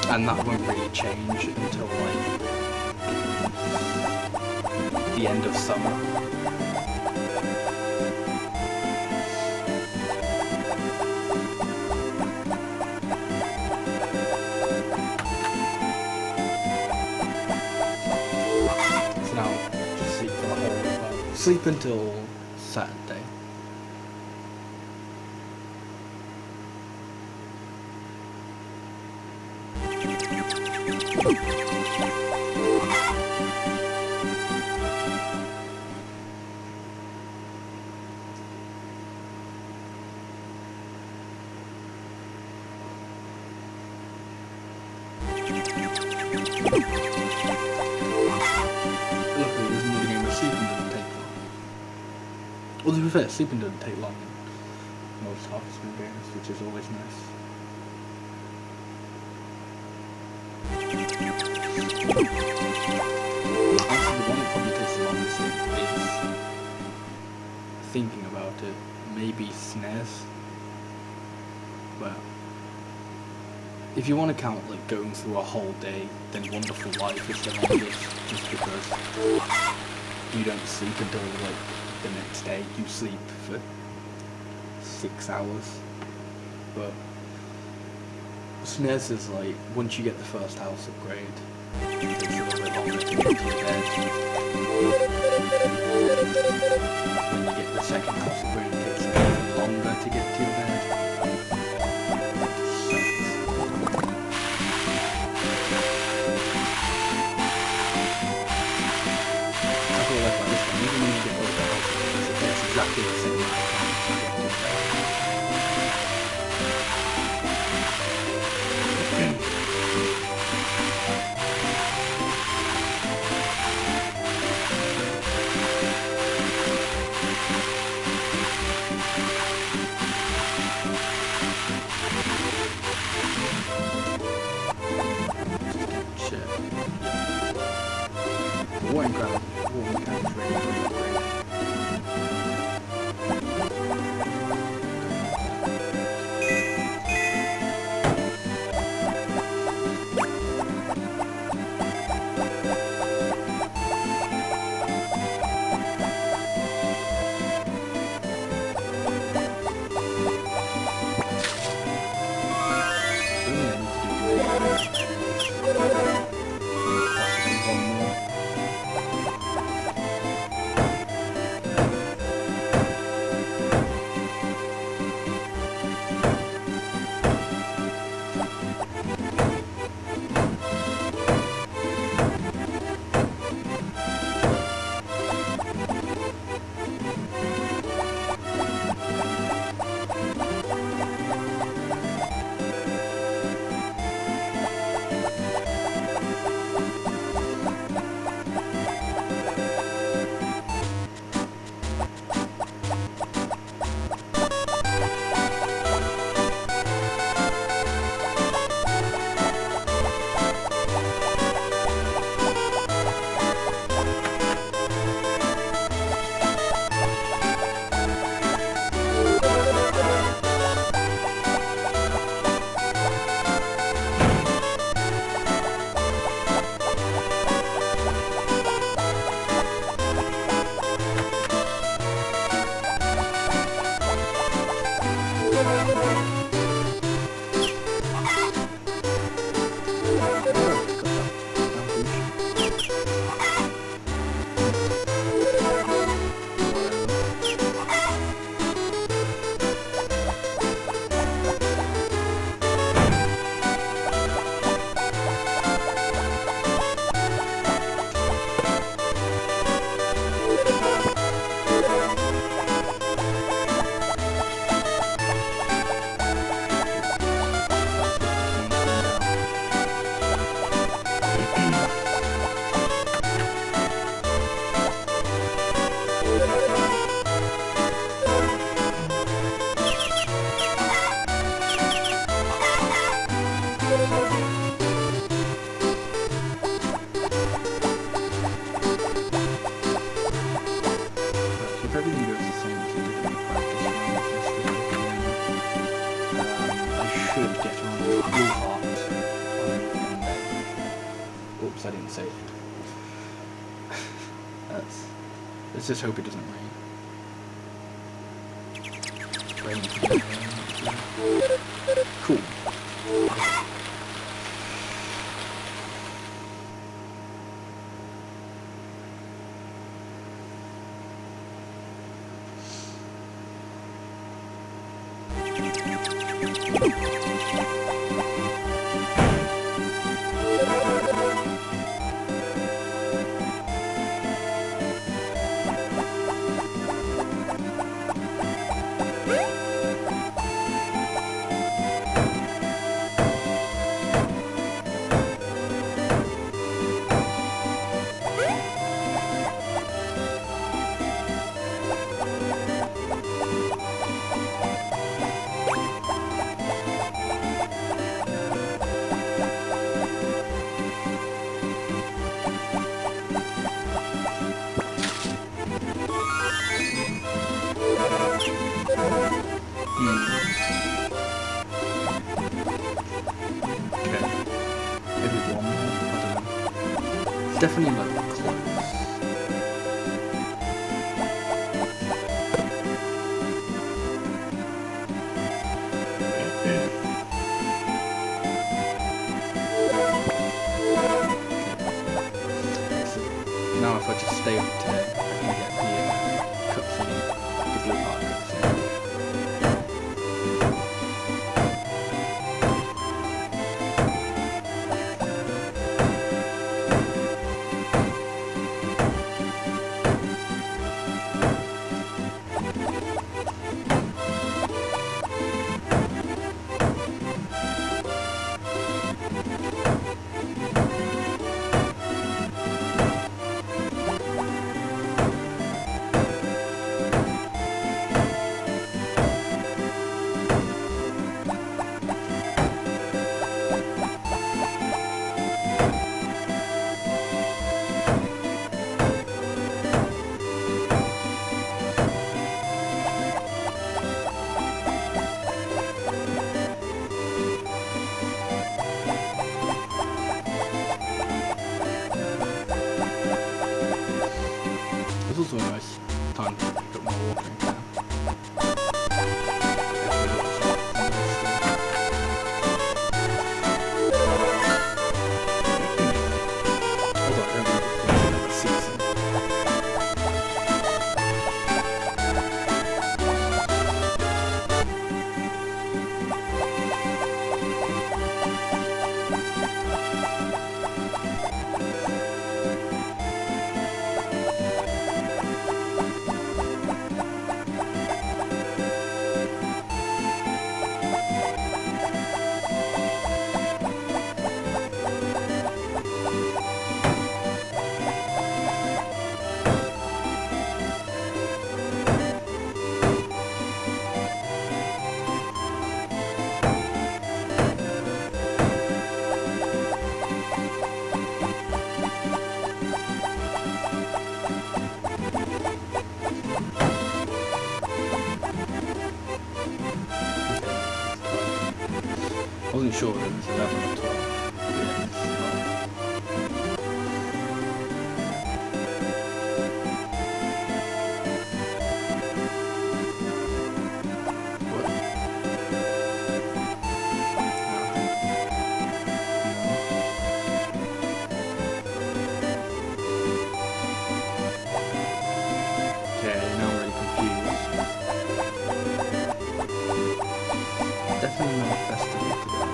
And that won't really change until like the end of summer. So now just sleep for the whole, sleep until Saturday. Luckily, there's another game where sleeping doesn't take long. Well, to be fair, sleeping doesn't take long in most Harvestman games, which is always nice. Honestly, the one that probably takes the longest is, thinking about it, maybe SNES. But if you want to count like going through a whole day, then Wonderful Life is the longest, just because you don't sleep until like the next day. You sleep for 6 hours. But SNES is like, once you get the first house upgrade, it takes a little bit longer to get to your bed. When you get the second house upgrade, it takes even longer to get to your bed. Exactly the same amount of time to get to bed. Shit. Warning ground. Warning ground is ready for the upgrade. I didn't save. Let's just hope it doesn't rain. Cool. Definitely like close. Now if I just stay up to it, I can get the cutscene, the blue part cutscene. It's also a nice time to pick up my walking now. I wasn't sure if it was 11 or 12. Definitely not a festival today.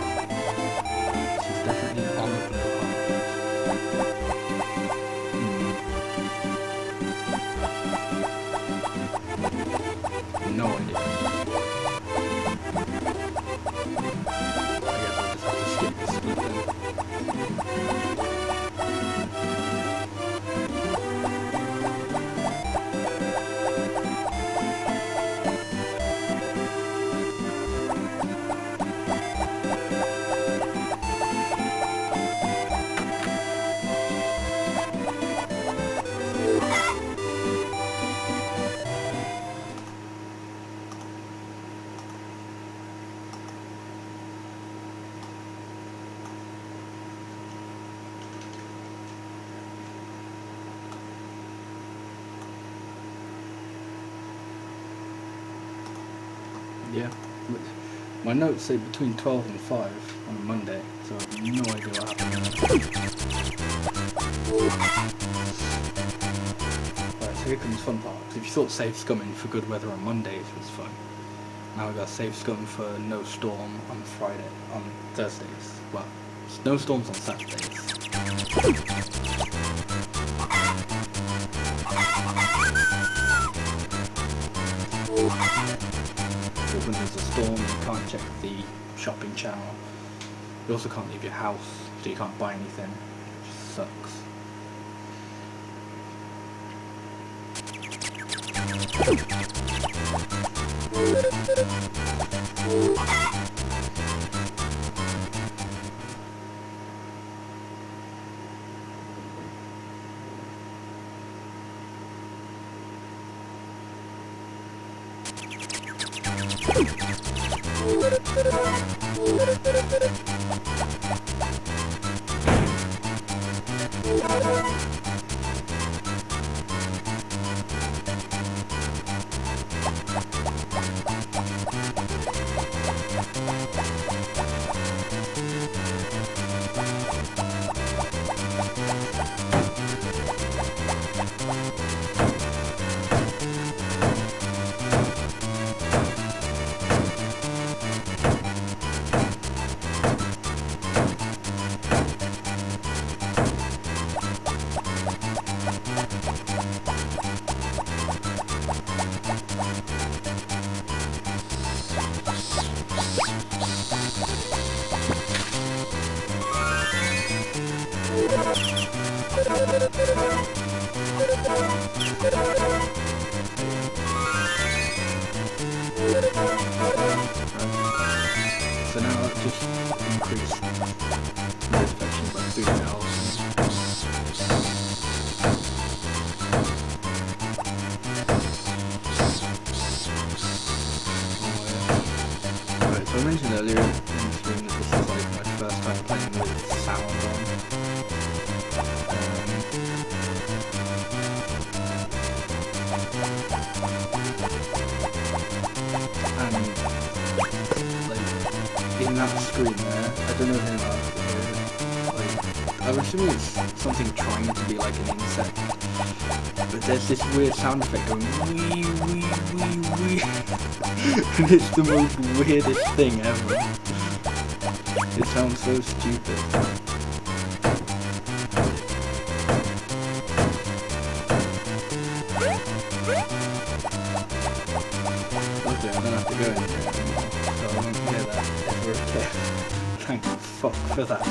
Yeah. My notes say between 12 and 5 on a Monday, so I have no idea what happened. Alright, so here comes the fun part. If you thought safe scumming for good weather on Mondays was fun, now we got safe scum for no storm on Thursdays. Well, snowstorms on Saturdays. But when there's a storm, you can't check the shopping channel. You also can't leave your house, so you can't buy anything, which sucks. So now let's just increase the infection by doing else. Right, so I mentioned earlier in the stream that this is like my first time playing with sound on. And like in that screen there, I don't know if anyone else can hear it. Like, I'm assuming it's something trying to be like an insect, but there's this weird sound effect going wee wee wee wee, and it's the most weirdest thing ever. It sounds so stupid. I don't have to go in there anymore, so I won't hear that ever again. Thank fuck for that.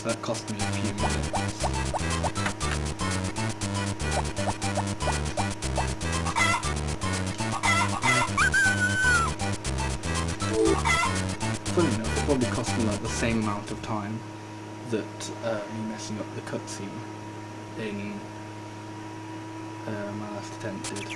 That cost me a few minutes. Funny enough, it probably cost me like the same amount of time that me messing up the cutscene in my last attempt did.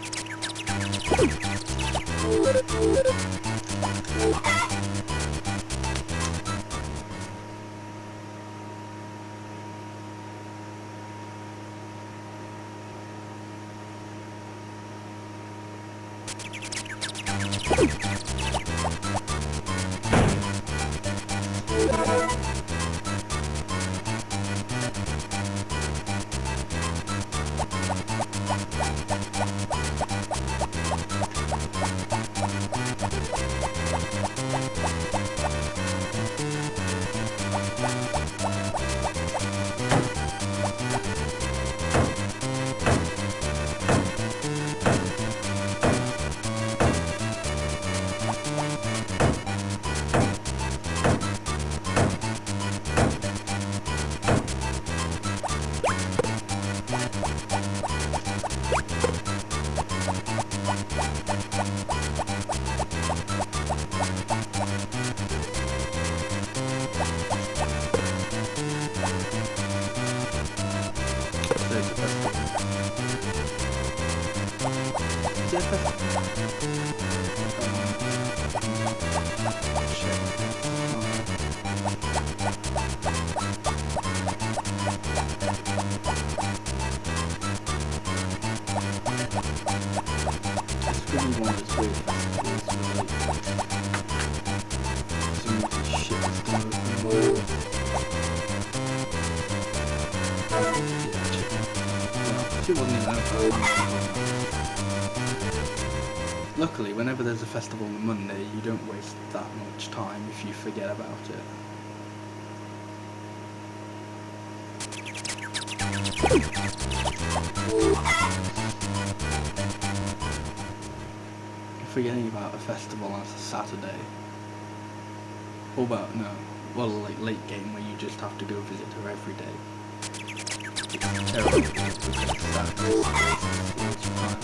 Luckily, whenever there's a festival on Monday, you don't waste that much time if you forget about it. Forgetting about a festival on a Saturday. Or like late game where you just have to go visit her every day. It's terrible because that wastes your time.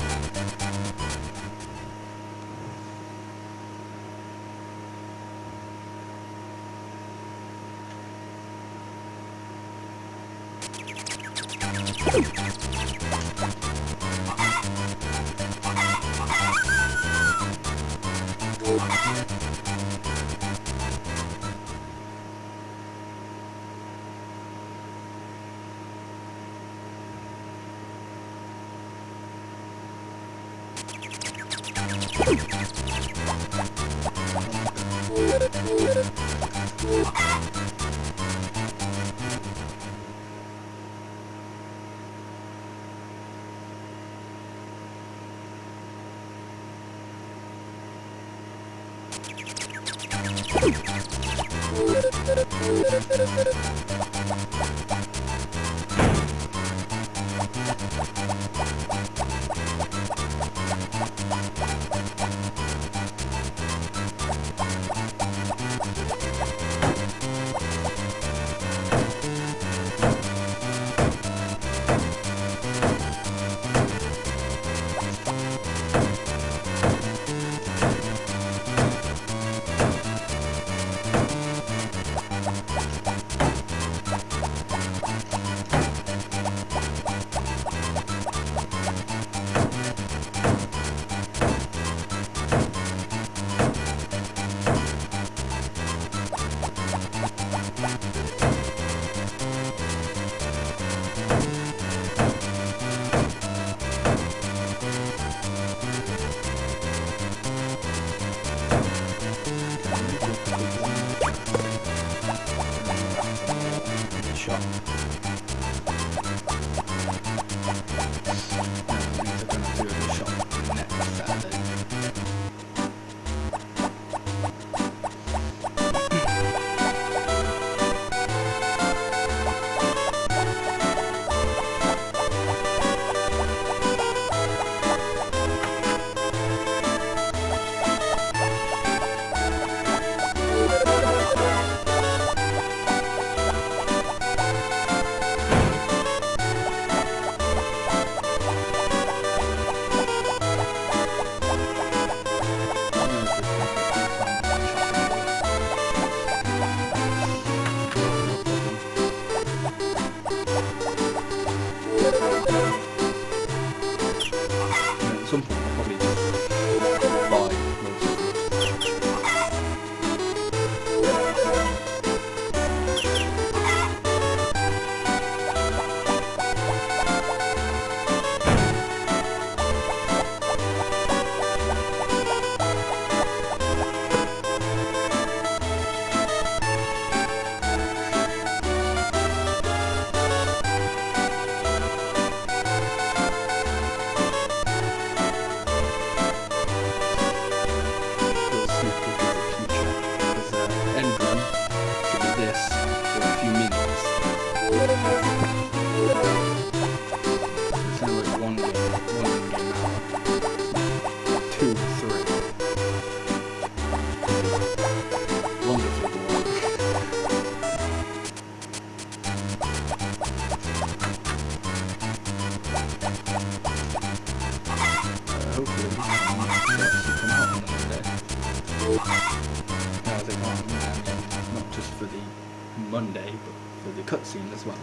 Monday, but for the cutscene as well.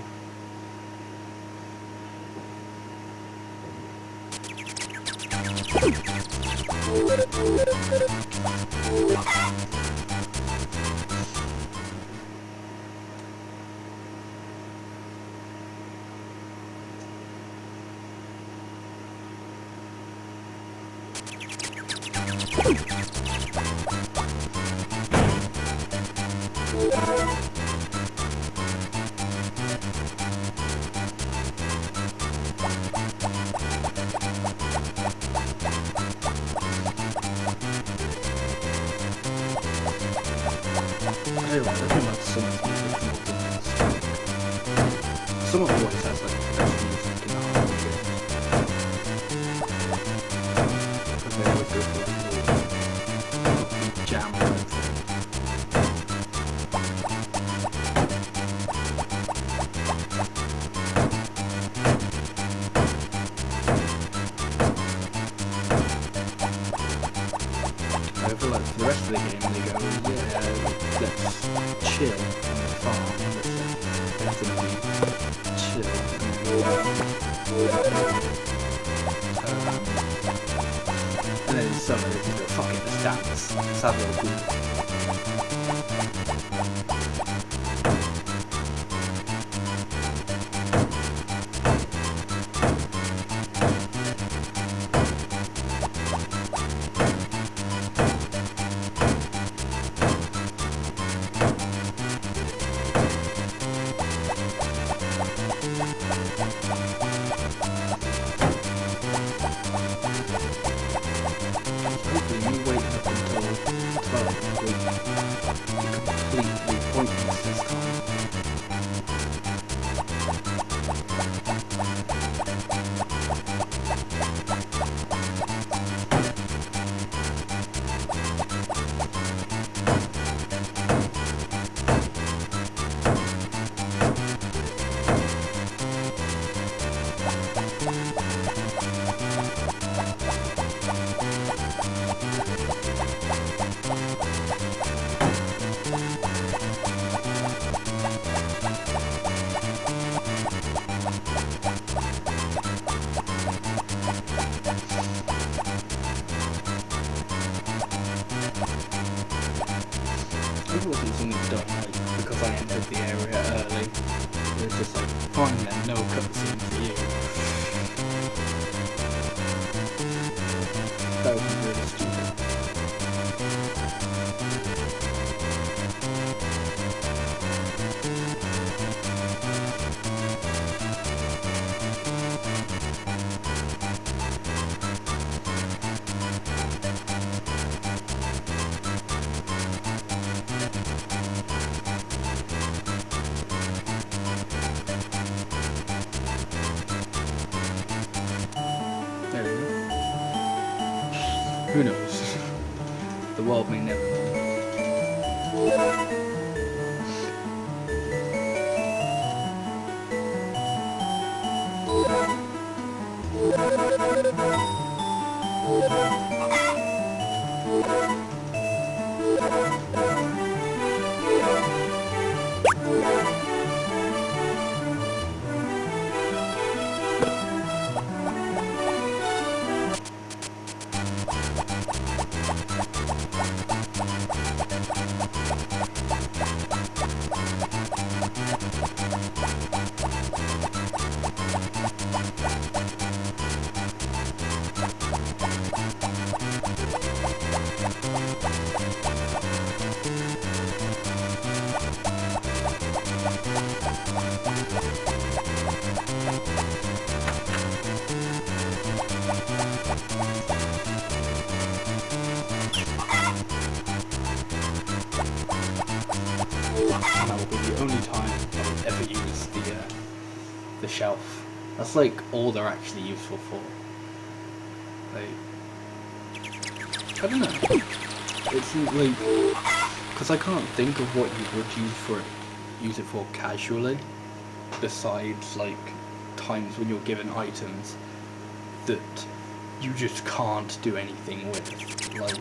Some of the voice has like the best music in the whole game. Because they always go for the little jam type thing. However, like for the rest of the game, they go, yeah, let's chill on the farm. Let's definitely chill. And then in summer, they just go, fuck it, let's dance. Let's have a little bit. It wasn't something done like because I entered the area early. It was just like, fine then, no cutscene for you. That would be really stupid. Who knows? The world may never know. And that will be the only time I will ever use the shelf. That's like all they're actually useful for. Like, I don't know. It's like, because I can't think of what you would use it for casually, besides like times when you're given items that you just can't do anything with, like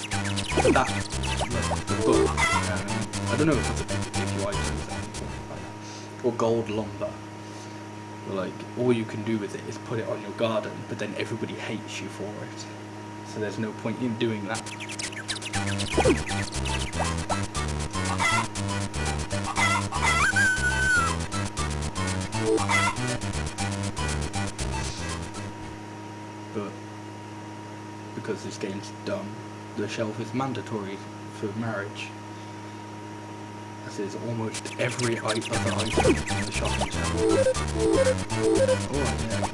that, like the book. I don't know if it's a book to give you items or anything like that, or gold lumber. Like all you can do with it is put it on your garden, but then everybody hates you for it. so there's no point in doing that. But because this game's done, the shelf is mandatory for marriage, as is almost every other item in the shopping center. Oh yeah.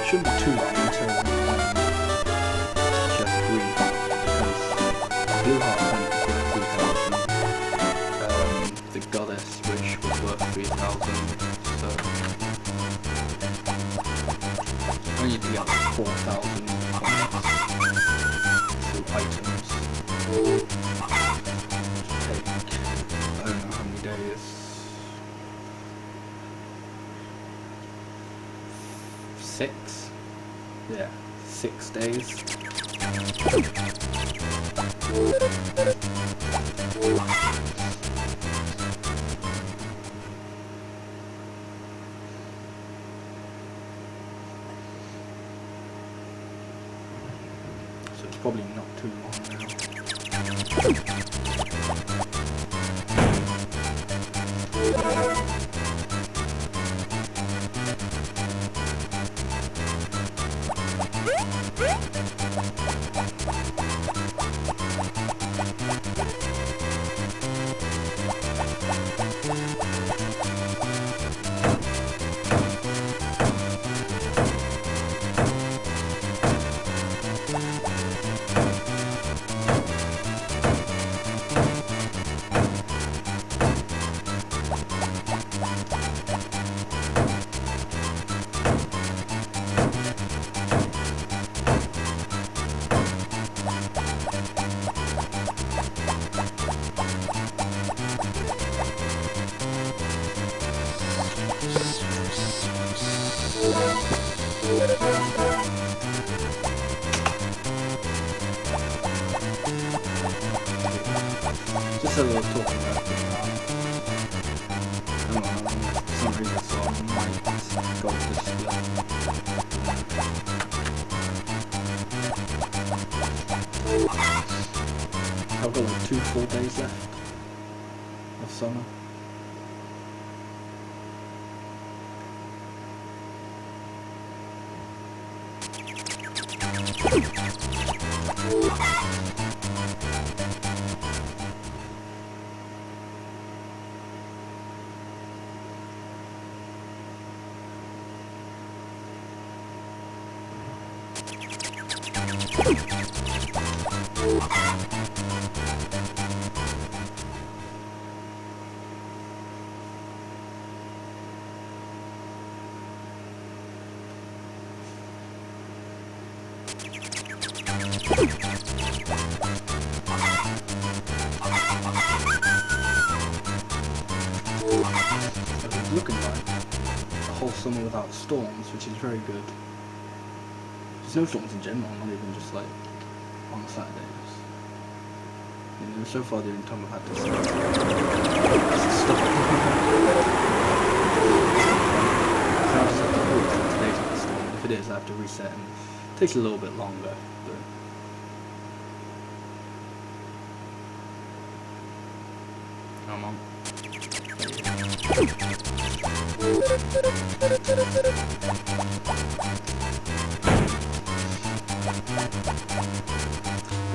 Shouldn't be too long until she has a green heart, because blue heart I think was worth 3,000, the goddess wish was worth 3,000, so I need to get like 4,000 through items. Take, I don't know how many days. 6? Yeah, 6 days. So it's probably not too long now. Just as I was talking about it, for some reason I saw might I've got like 2 full days left of summer. It's looking like a whole summer without storms, which is very good. There's no storms in general, not even just like on Saturdays. You know, so far the only time I've had to stop. Today's not a storm. If it is, I have to reset, and it takes a little bit longer. But come on.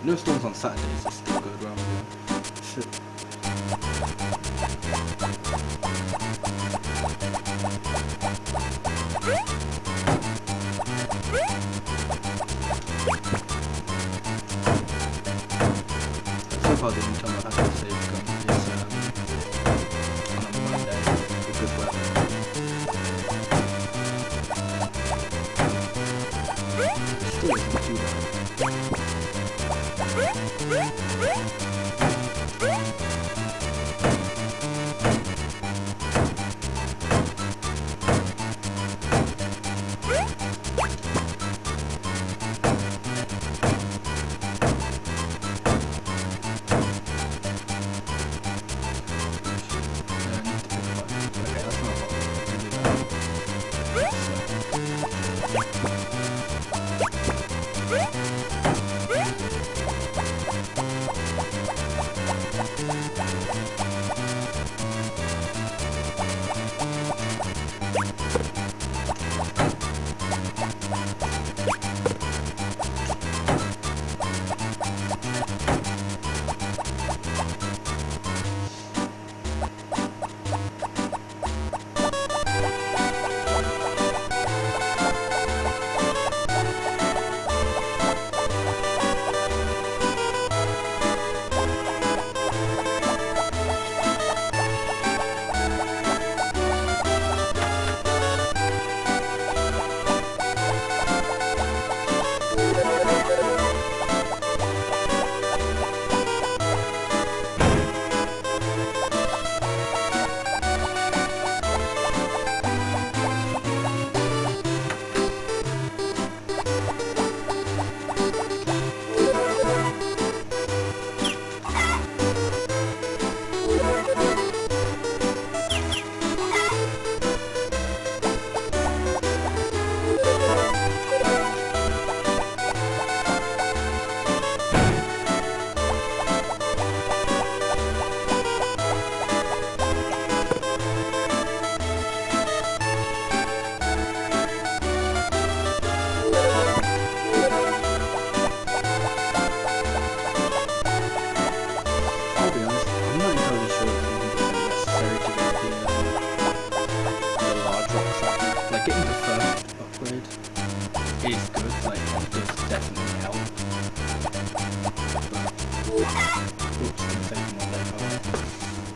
No storms on Saturdays, it's still good around here. Shit. So far the only time I've had to save gun is on a Monday with good weather. Still isn't too bad.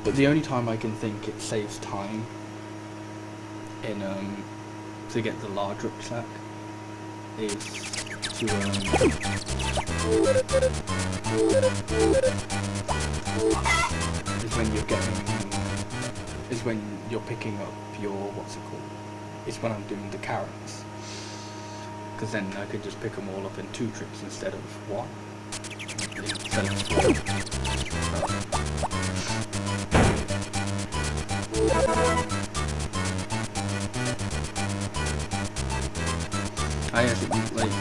But the only time I can think it saves time in to get the large rucksack is to is when you're picking up your what's it called? It's when I'm doing the carrots, because then I could just pick them all up in 2 trips instead of 1. Instead of 4. I actually like,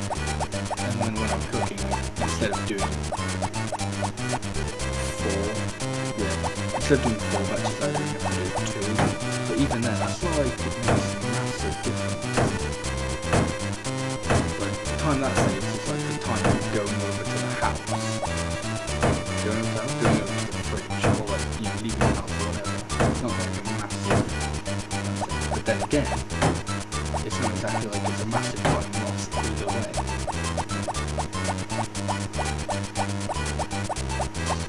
and then when I'm cooking, instead of doing instead of doing 4 batches, I think I have to do 2. But even then, that's like it makes a massive difference. Like the time that saves is like the time going over to the house, going over to the fridge, or like leaving the house or whatever. It's not like a massive. But then again, it's not exactly like it's a massive time loss either way.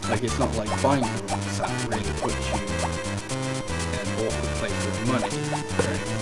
Like it's not like buying the rucksack really puts you in an awkward place with money or anything.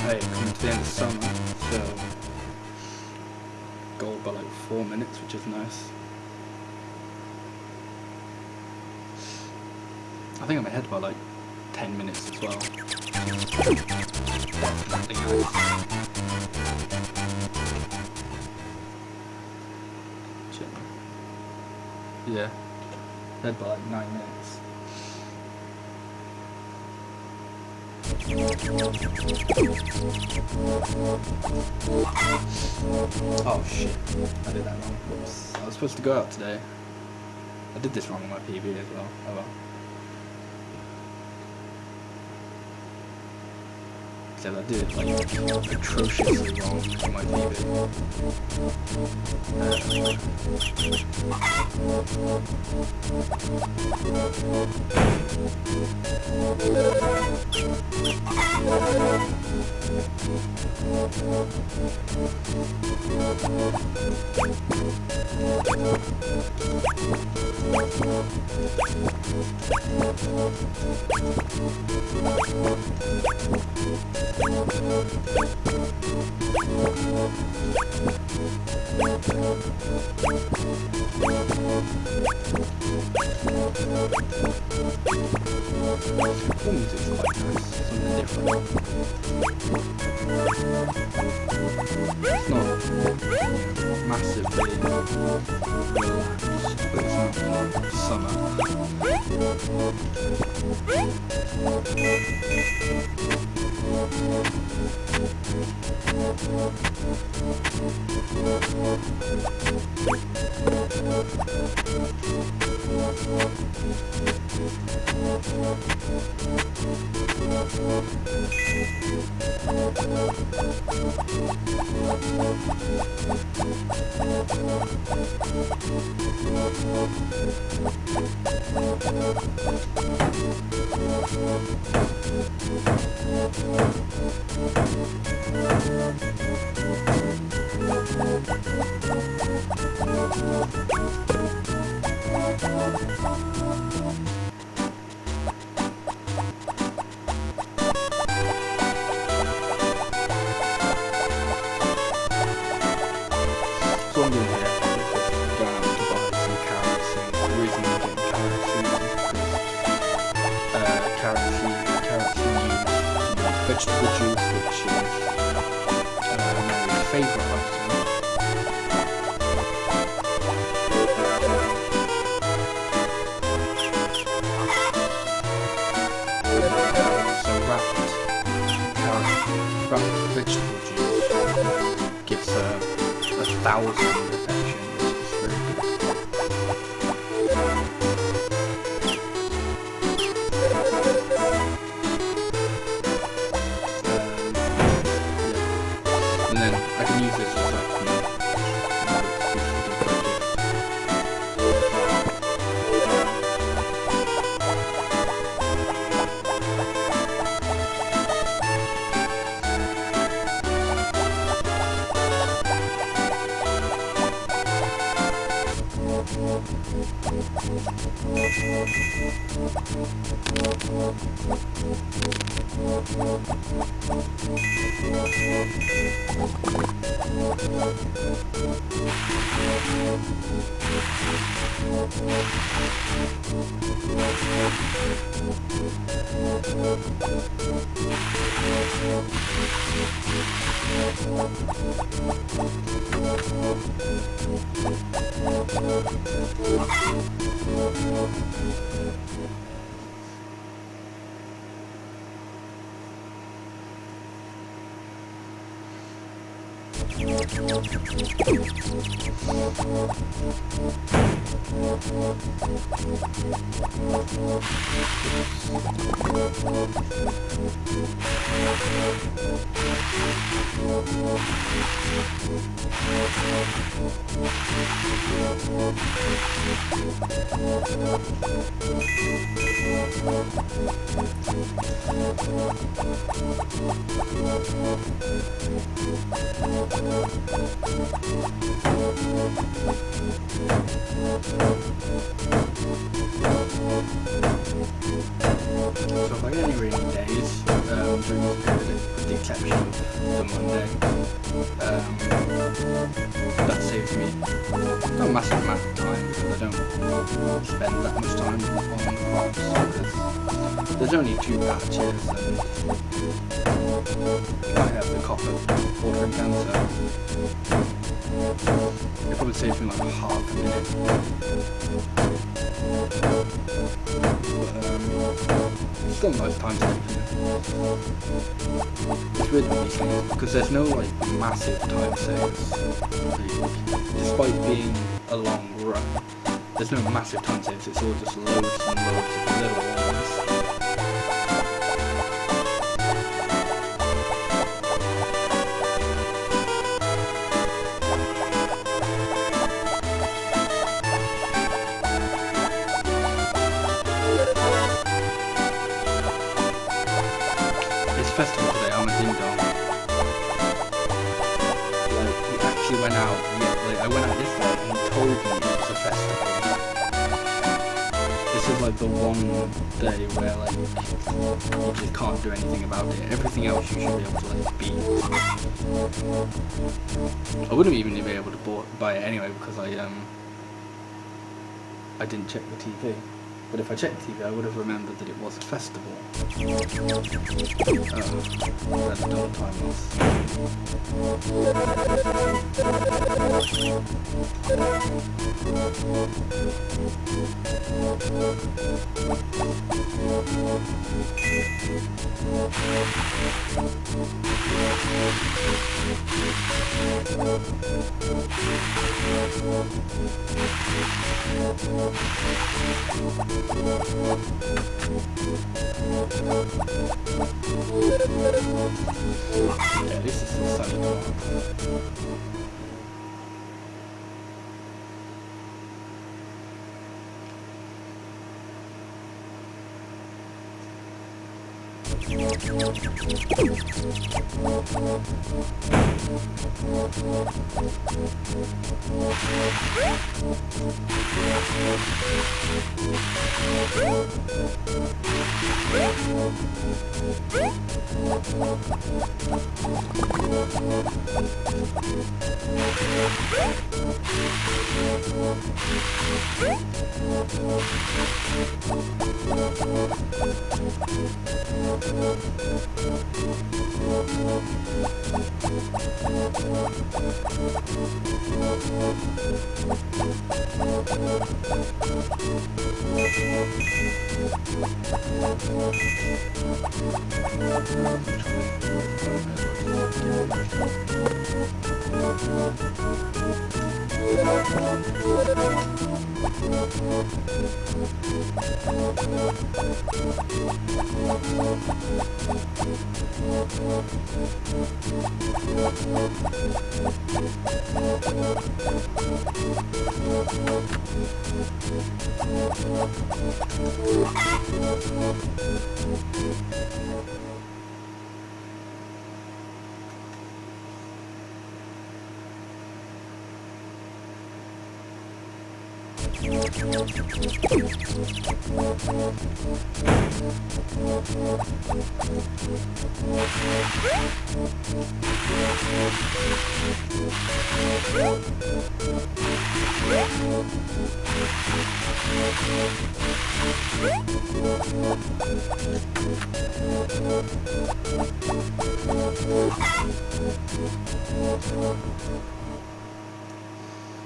Hey, coming to the end of summer, so goal by like 4 minutes, which is nice. I think I'm ahead by like 10 minutes as well. Definitely nice. Yeah, ahead by like 9 minutes. Oh shit, I did that wrong. Oops. I was supposed to go out today. I did this wrong on my PB as well. Oh well. Except I did it like atrociously wrong on my PB. FoMT is quite nice, something different. It's not massively relaxed, but it's not summer. Vegetable juice, which is Mary's favourite item. So wrapped vegetable juice gives her 1,000 affection, which is very good. And then I can use this as like So if I get any rainy days during this period, with the exception of the Monday, that saves me not a massive amount of time because I don't spend that much time on crops because there's only 2 patches and I have the copper watering can, so it probably saves me like half a minute. But still nice time saving. It's weird with these things because there's no like massive time saves. Despite being a long run, there's no massive time saves. It's all just loads and loads of little ones. Festival today, I'm a ding dong. Like, we actually went out, I went out yesterday and he told me it was a festival. This is like the one day where like, you just can't do anything about it. Everything else you should be able to like beat. I wouldn't even be able to buy it anyway because I didn't check the TV. But if I checked the TV, I would have remembered that it was a festival. That's a dumb time loss. Yeah, this is the sunny tomorrow.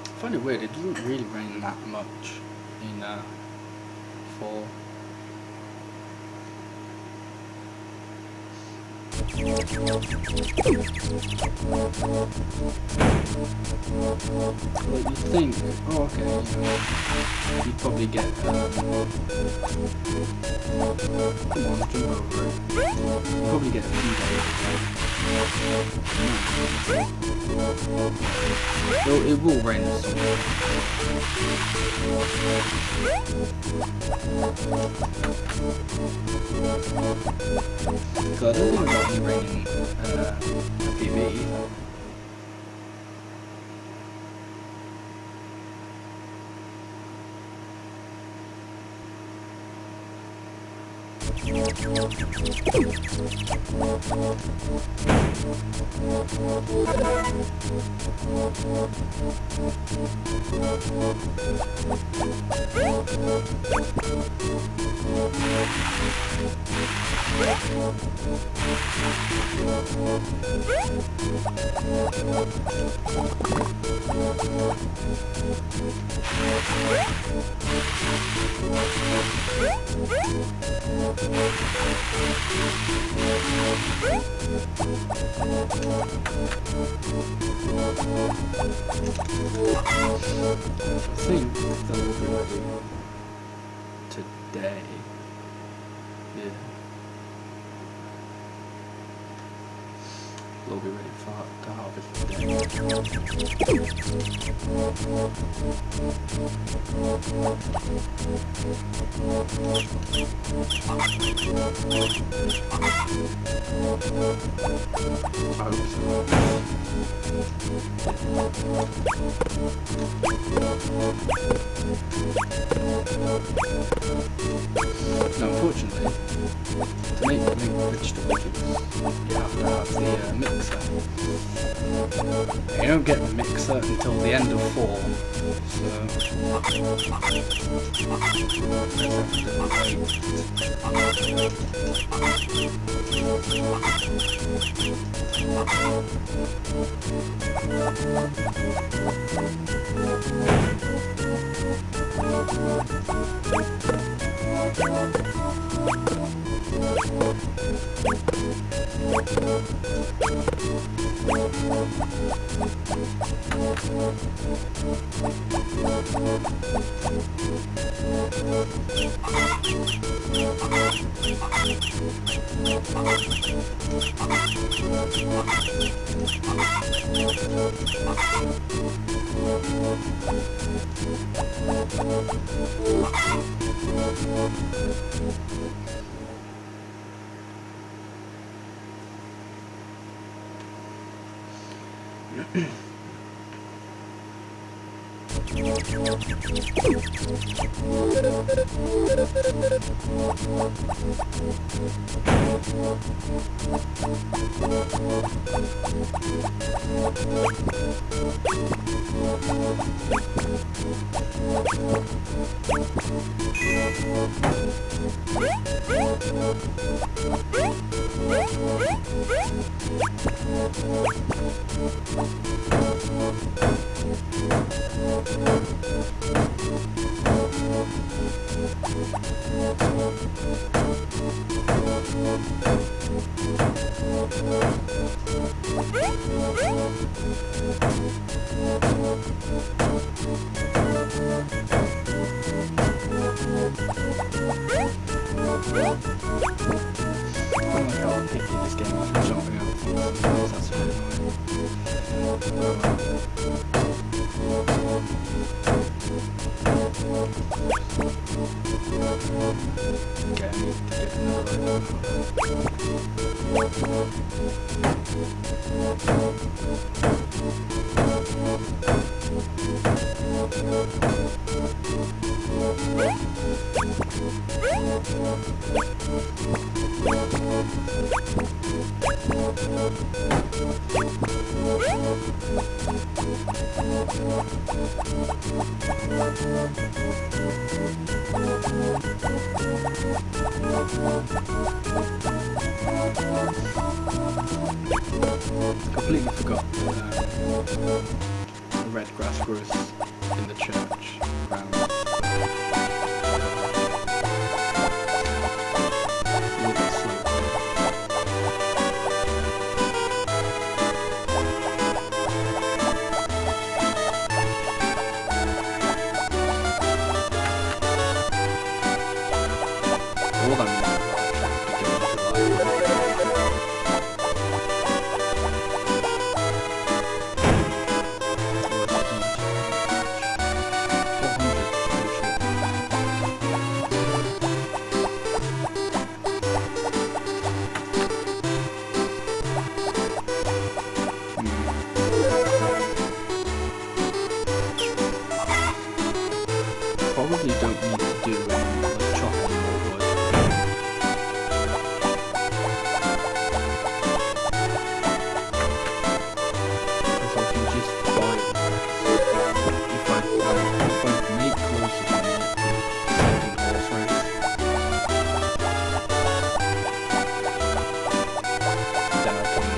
I find it weird, it doesn't really rain that much in fall. Like you'd think, oh okay, you'd probably get, come on, jump over it, you'd probably get a few days of rain. It will rain in summer. So I don't think it'll be raining PV either. I think that will be ready today. Yeah. We'll be ready to harvest today. I hope so. Now, unfortunately, to make vegetable juice, you have to have the mixer. You don't get the mixer until the end of fall, so let's Completely forgot the red grass grows in the church around a little bit slow. All that means is that I have to go into the library. Probably don't need to do any like chop any more wood. Because I can just buy it. If I make clothes again, second horse race, then I can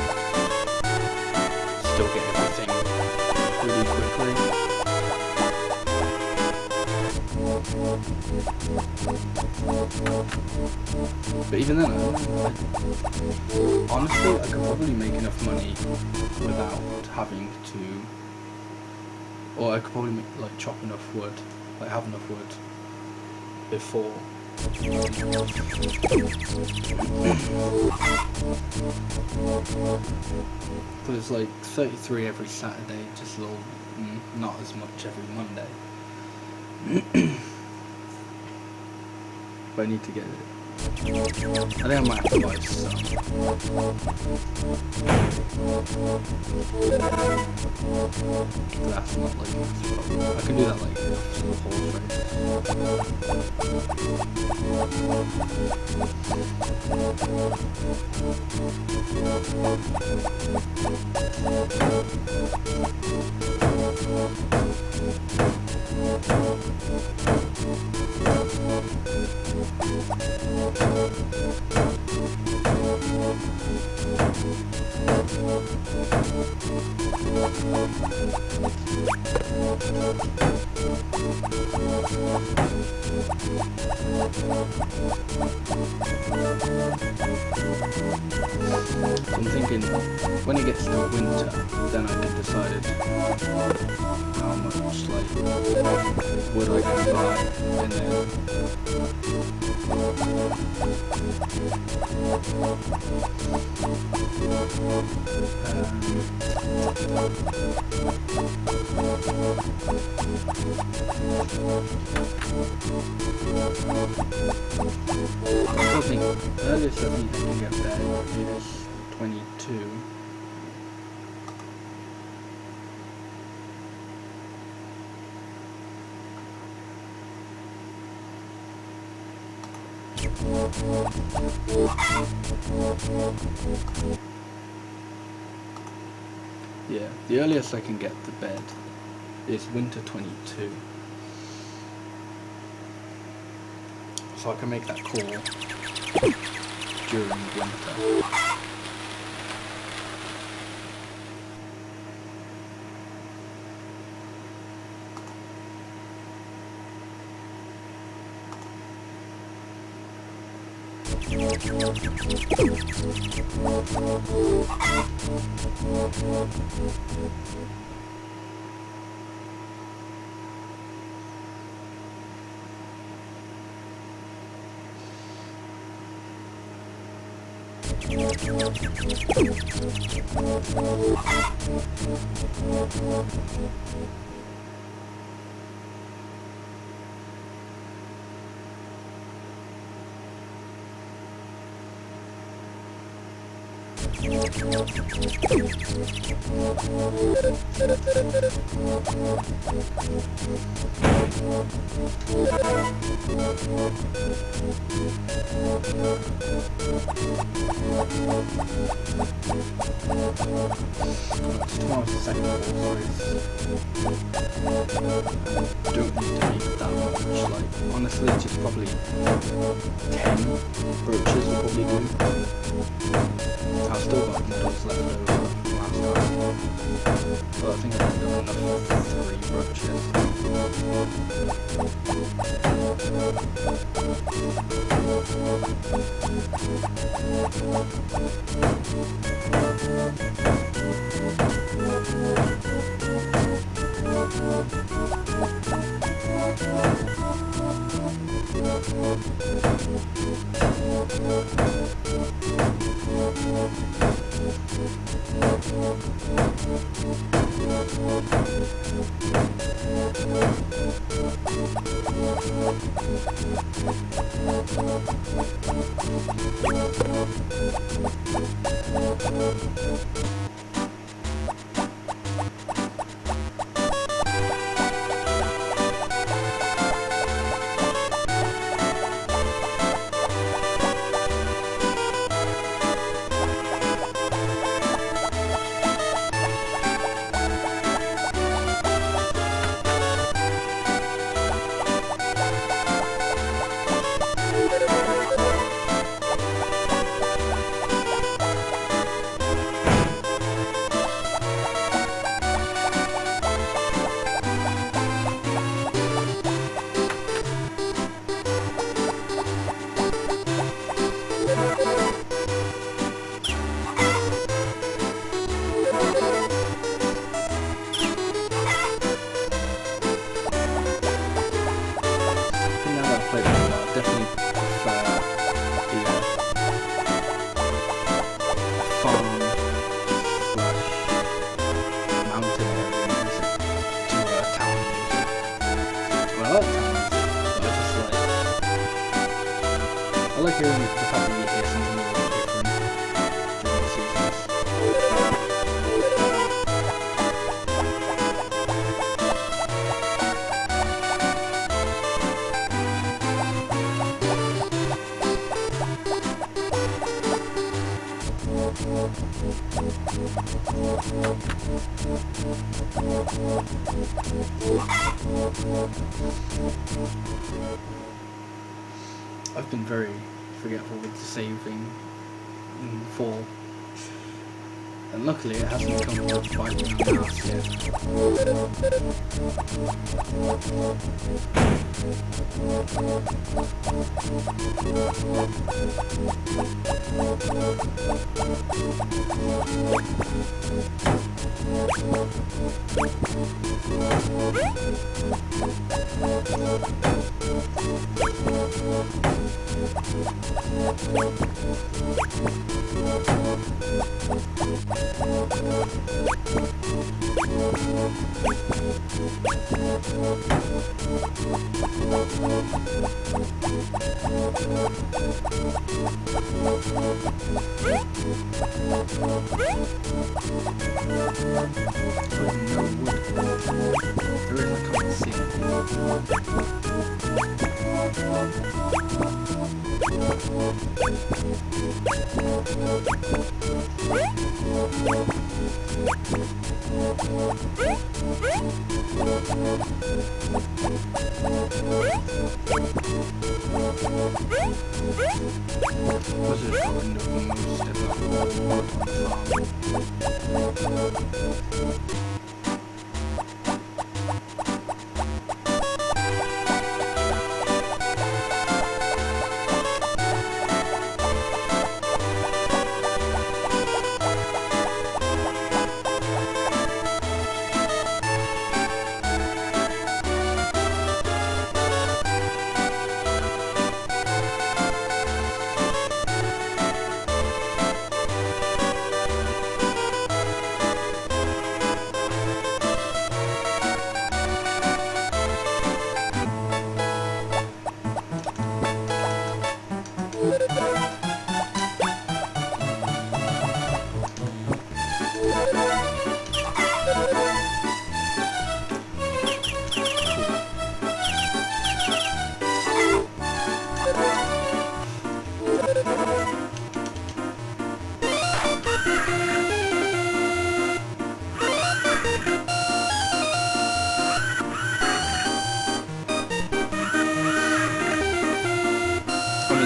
still get everything really quickly. But even then, honestly, I could probably make enough money without having to, or I could probably make, like chop enough wood, like have enough wood before. But it's like 33 every Saturday, just a little, not as much every Monday. But I need to get it. I think I might have to buy some. That's not like this problem. I can do that like after the horse So I'm thinking, when it gets to winter, then I can decide how much like wood I can buy, and then I think earliest I think I can get there is 22. Yeah, the earliest I can get to bed is winter 22. So I can make that call during winter. Tomorrow's the second course race. I don't need to make that much, like, honestly, just probably 10 brooches will probably do. I've still got medals left over from last time, but I think I've done enough for 3 brooches. I like hearing the fact that you hear something a little bit different during the seasons. I've been very forgetful with saving in fall, and luckily it hasn't come to bite me on the ass yet.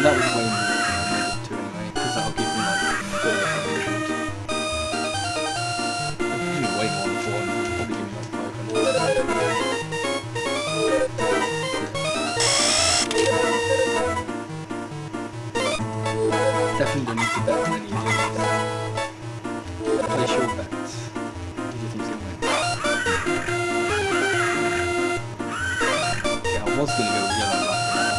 mean, that was way more than I needed to anyway, because that'll give me like 400. It'll give me way more than 400, it'll probably give me like 500. Definitely don't need to bet on any of these. Place your bets. Who do you think's going to win? Yeah, I was going to go with yellow and black,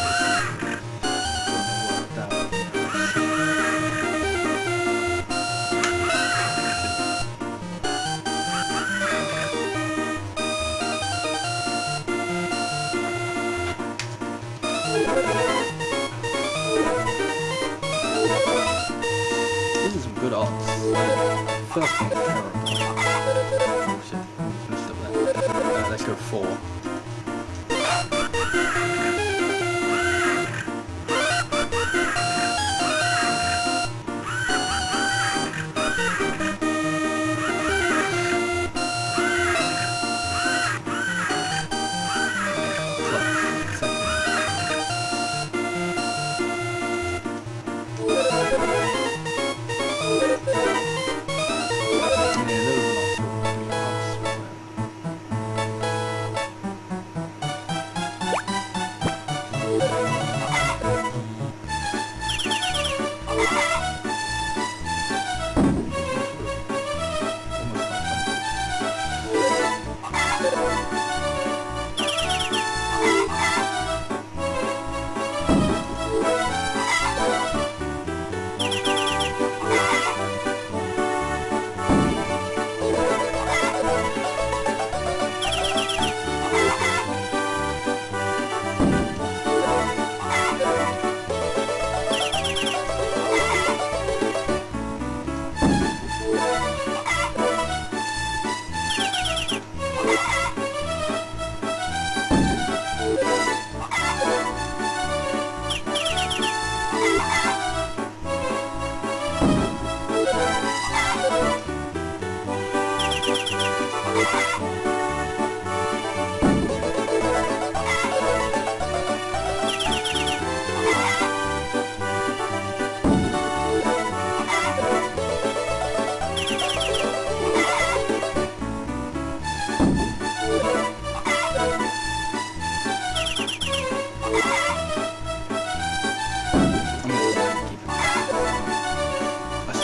but these are some good odds. First one is terrible. Oh shit, messed up there. Let's go 4.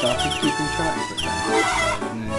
Started keeping track, but then I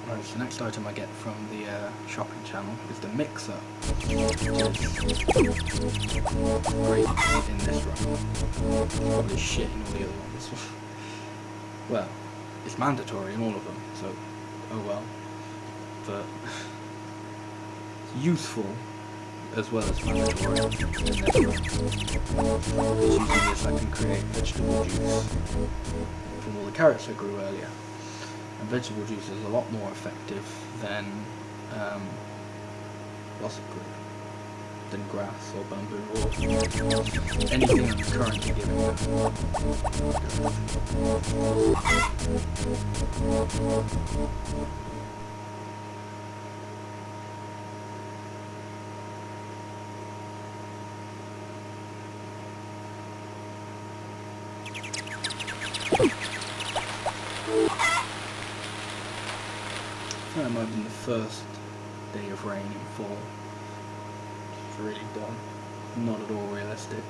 Right, so the next item I get from the shopping channel is the mixer, which is great in this run. Probably shit in all the other ones. Well, it's mandatory in all of them, so oh well. that useful as well as mandatory in this run. Because using this I can create vegetable juice from all the carrots I grew earlier. And vegetable juice is a lot more effective than what's it called? Than grass or bamboo or anything I'm currently giving them. That might have been the first day of rain in fall. It's really dumb. Not at all realistic.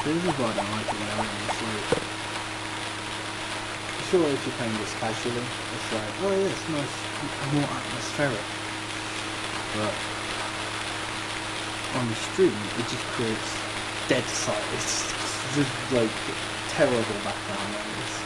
This is why I don't like it when I run sleep. Sure, if you're playing this casually, it's like, oh yeah, it's nice, more atmospheric. But on the stream, it just creates dead silence. It's just like terrible background noise.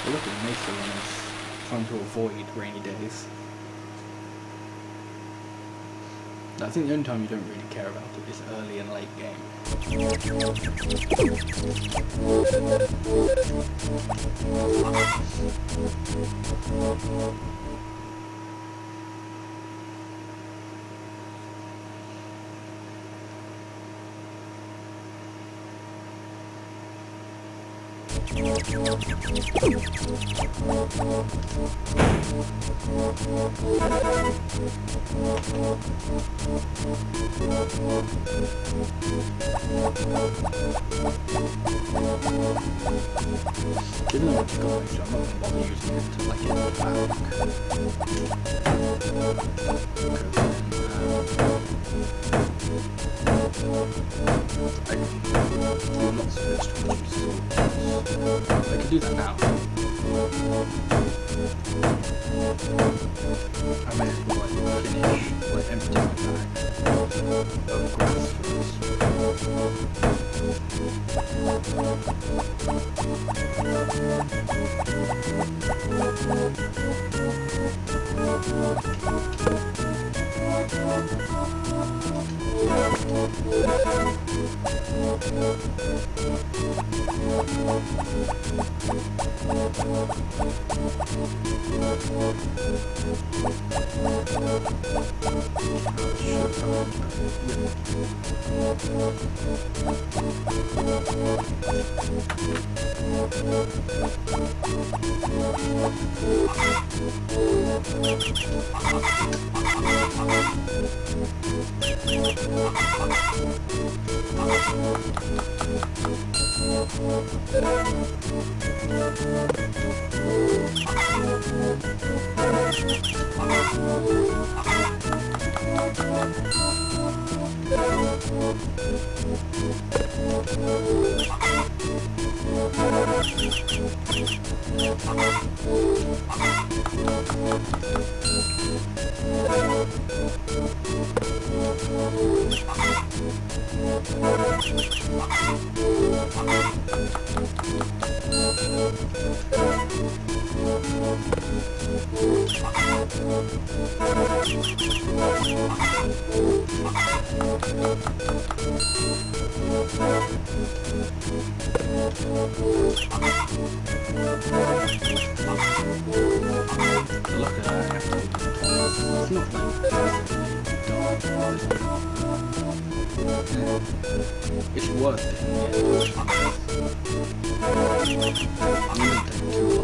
Look at the Mesa runners trying to avoid rainy days. I think the only time you don't really care about it is early and late game. Didn't know what to go with, so I'm not going to bother using it until I get it back. Lots of vegetable juice. I could do that now. I may as well finish emptying my bag of grass first. Look at that, I have to do it twice. It's not like it's worth it in the end. I'm gonna take two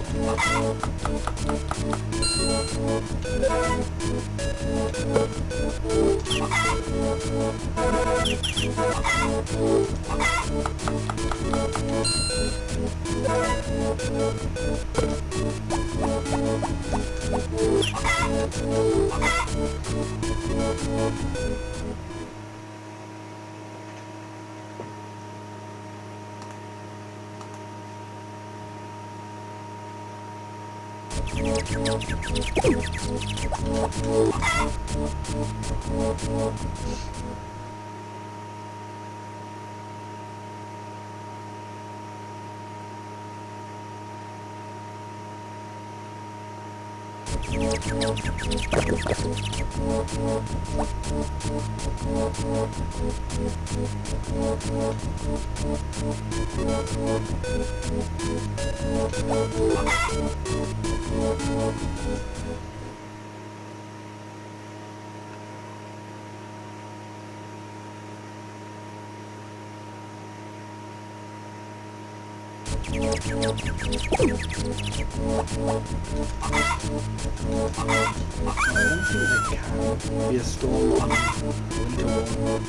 be a storm on winter one.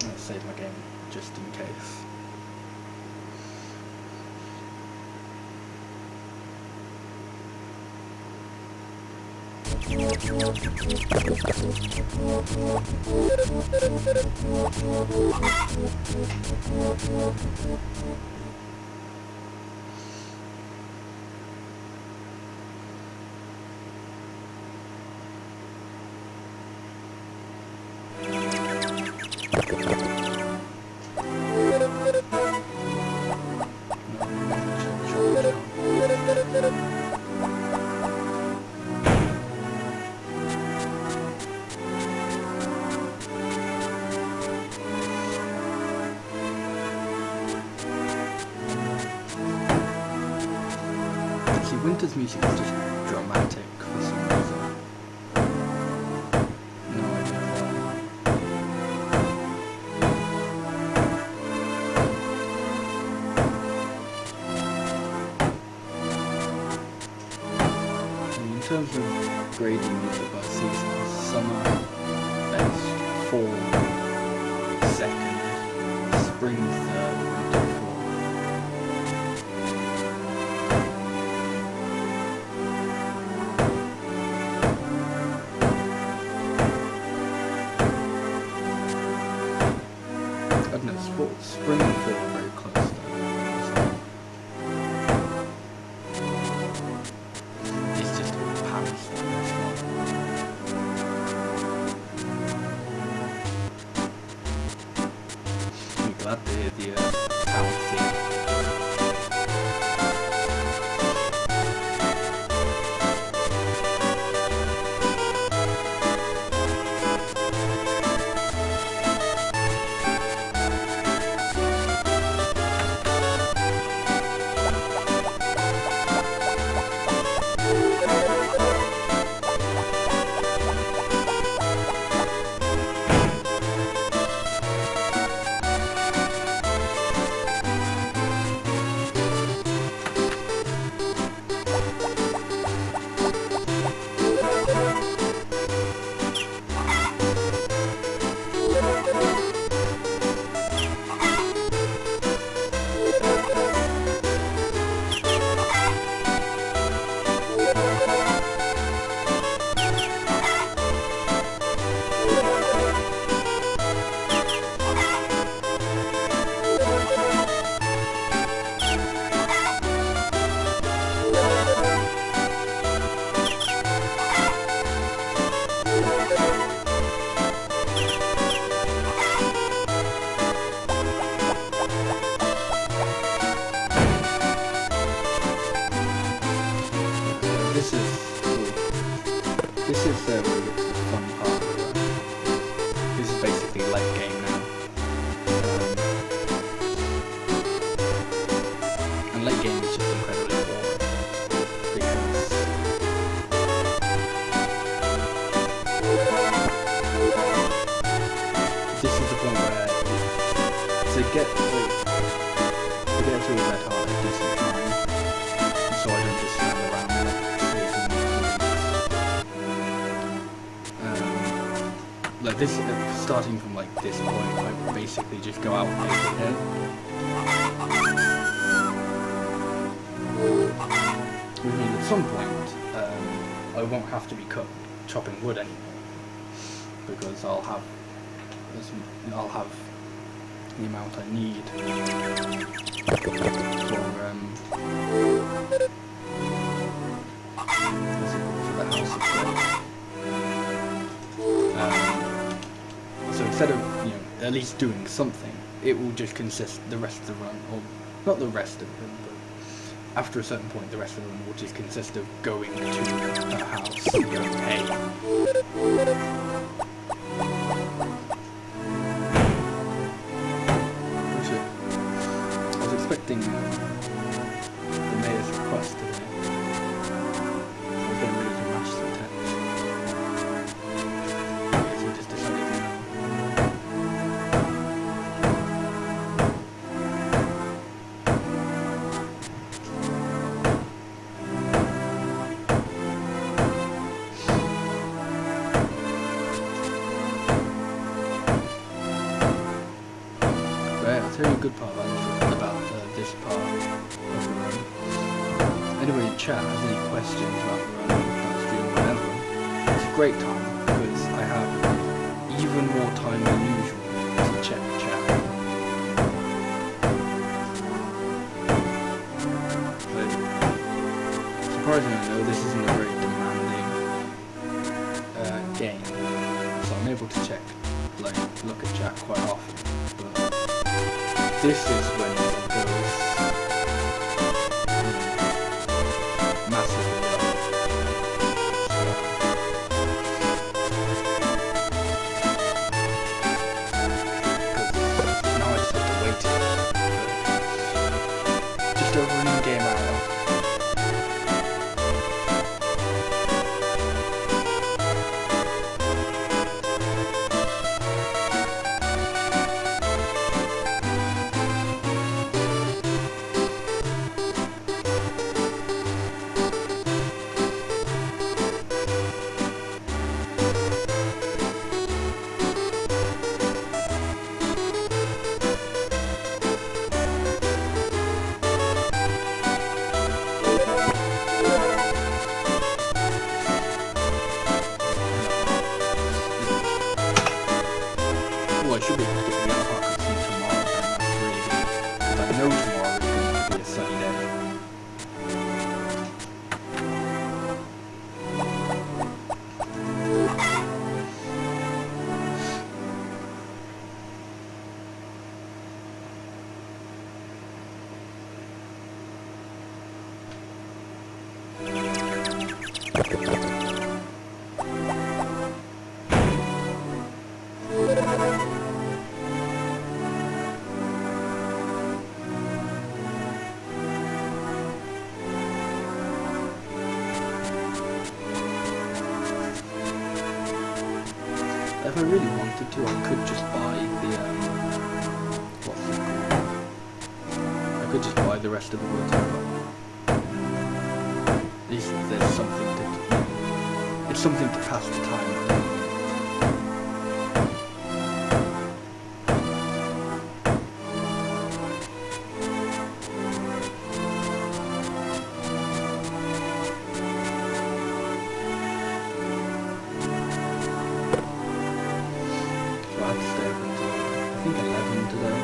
Let's save my game just in case. Winter's music is just dramatic for some reason. No idea why. In terms of grading music by season, summer best, fall second, spring third, winter fourth. Spring and fall are very close though. It's just a Paris thing, this one. glad to hear the town theme. This is where we get to the fun part of the run. This is basically late game now. And late game is just incredibly boring. Because this is the point where to get to a red heart at a decent time, so I don't just stand around like like this, starting from like this point, I basically just go out every day. Which means at some point, I won't have to be chopping wood anymore, because I'll have the amount I need for the house itself. So instead of, at least doing something, it will just consist the rest of the run, or not the rest of the run, but after a certain point, the rest of the run will just consist of going to a house and going, hey. Actually, I was expecting the mayor's request today. I was getting ready to match some text. I'll tell you a good part about this part of the run. Anybody in chat has any questions about the run, stream, whatever, it's a great time because I have even more time than usual to check the chat. But surprisingly though, this isn't a very demanding game, so I'm able to check, look at chat quite often. But this is when it goes massively up. Because now I just have to wait for just over an in-game hour. I should be able to get the other part consumed tomorrow, and that's really good, because I know tomorrow is going to be a sunny day. I really wanted to, I could just buy the what's it called? I could just buy the rest of the woods. At least there's something to. It's something to pass the time. I think 11 today.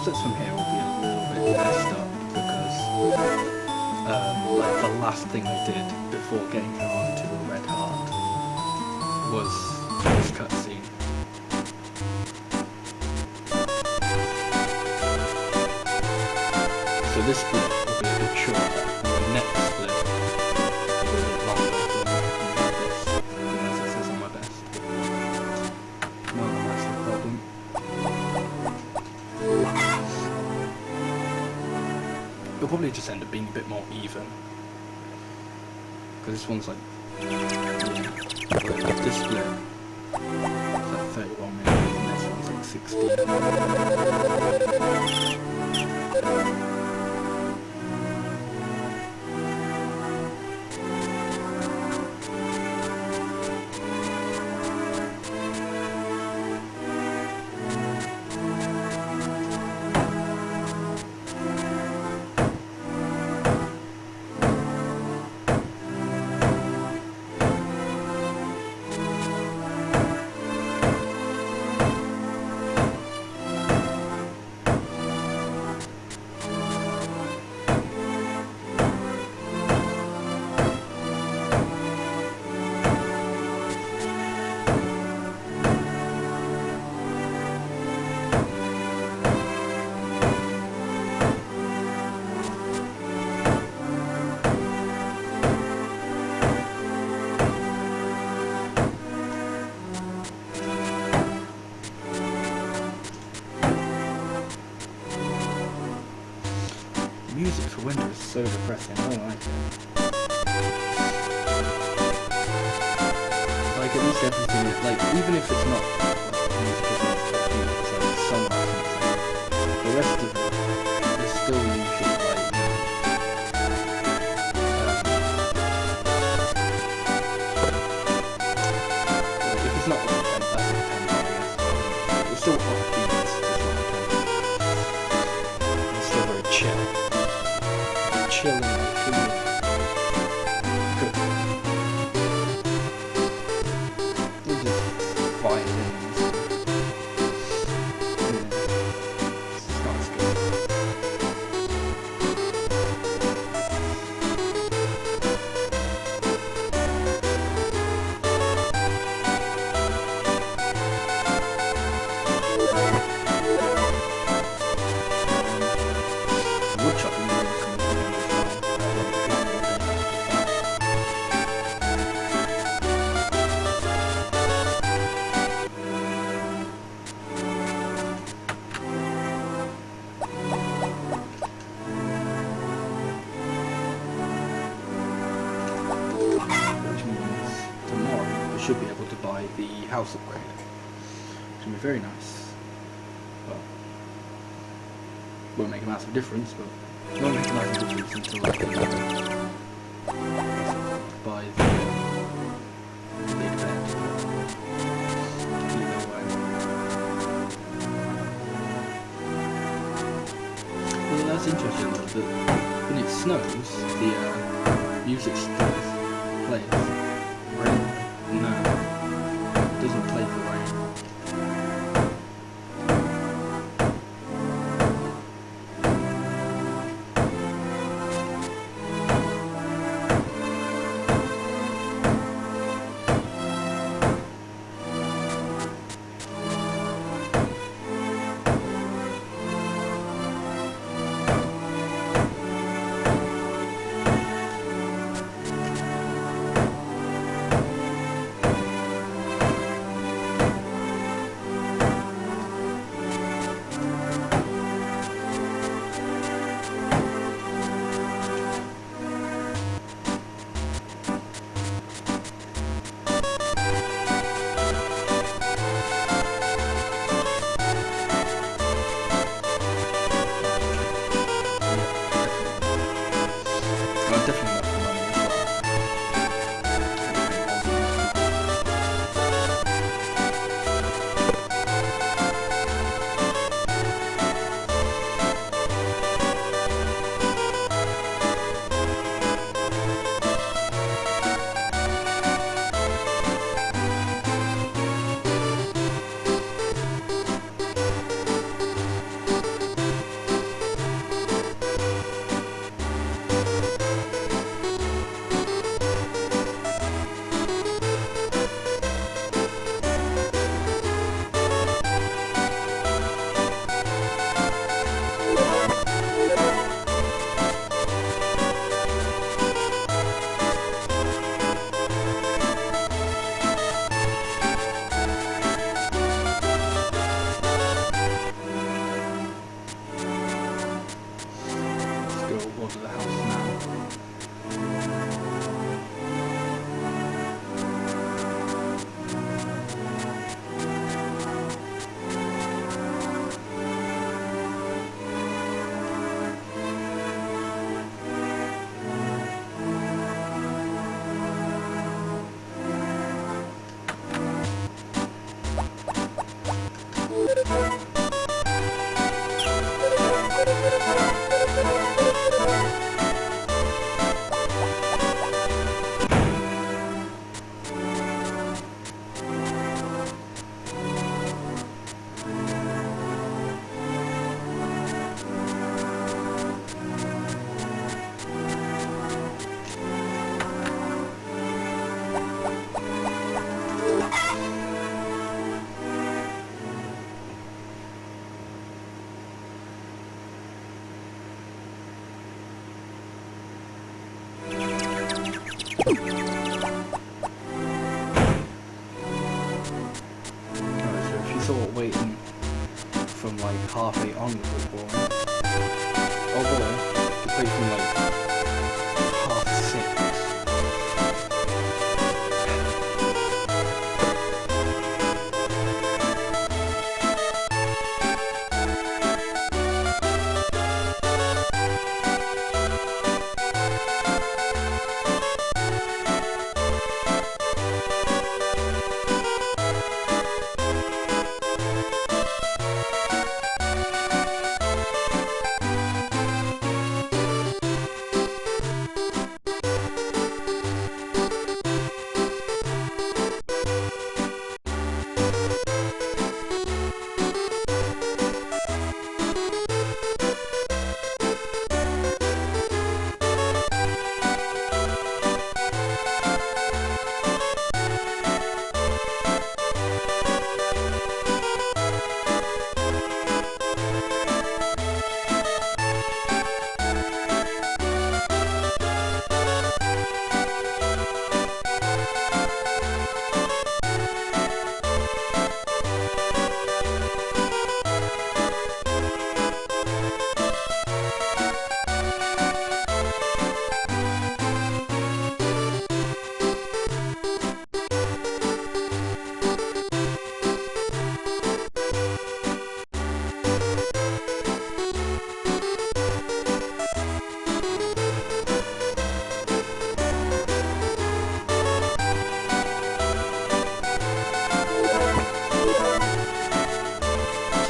Splits from here will be a little bit messed up because like the last thing I did before getting her onto a red heart was this cutscene. So this split will be a bit shorter, and the next split will be a bit longer than this, as it says on my best. Not a massive problem. It'll probably just end up being a bit more even. Because this one's like, yeah, this split is like 31 minutes and this one's like 16. Music for winter is so depressing, I don't like it. Like at least everything like, even if it's not like music is not upbeat, it's like song or something, the rest of it is still usually like, if it's not like that's a tempo, I guess, it's still upbeat, it's just not a tempo. It's still very chill. Chill and like, good. It's just violins. Yeah. It's not as good. Woodchopping is coming to an end as well. Which means tomorrow I should be able to buy the house upgrade. Which will be very nice. Well, won't make a massive difference, but it won't make a massive difference until I can buy the big bed. Either way. Well, that's interesting though, that when it snows, the music plays. Rain? No. It doesn't play for rain. Definitely not for money as well. Let's go to the house now. Sort of waiting from like 8:30 on with football. Although, you play from like 6:30.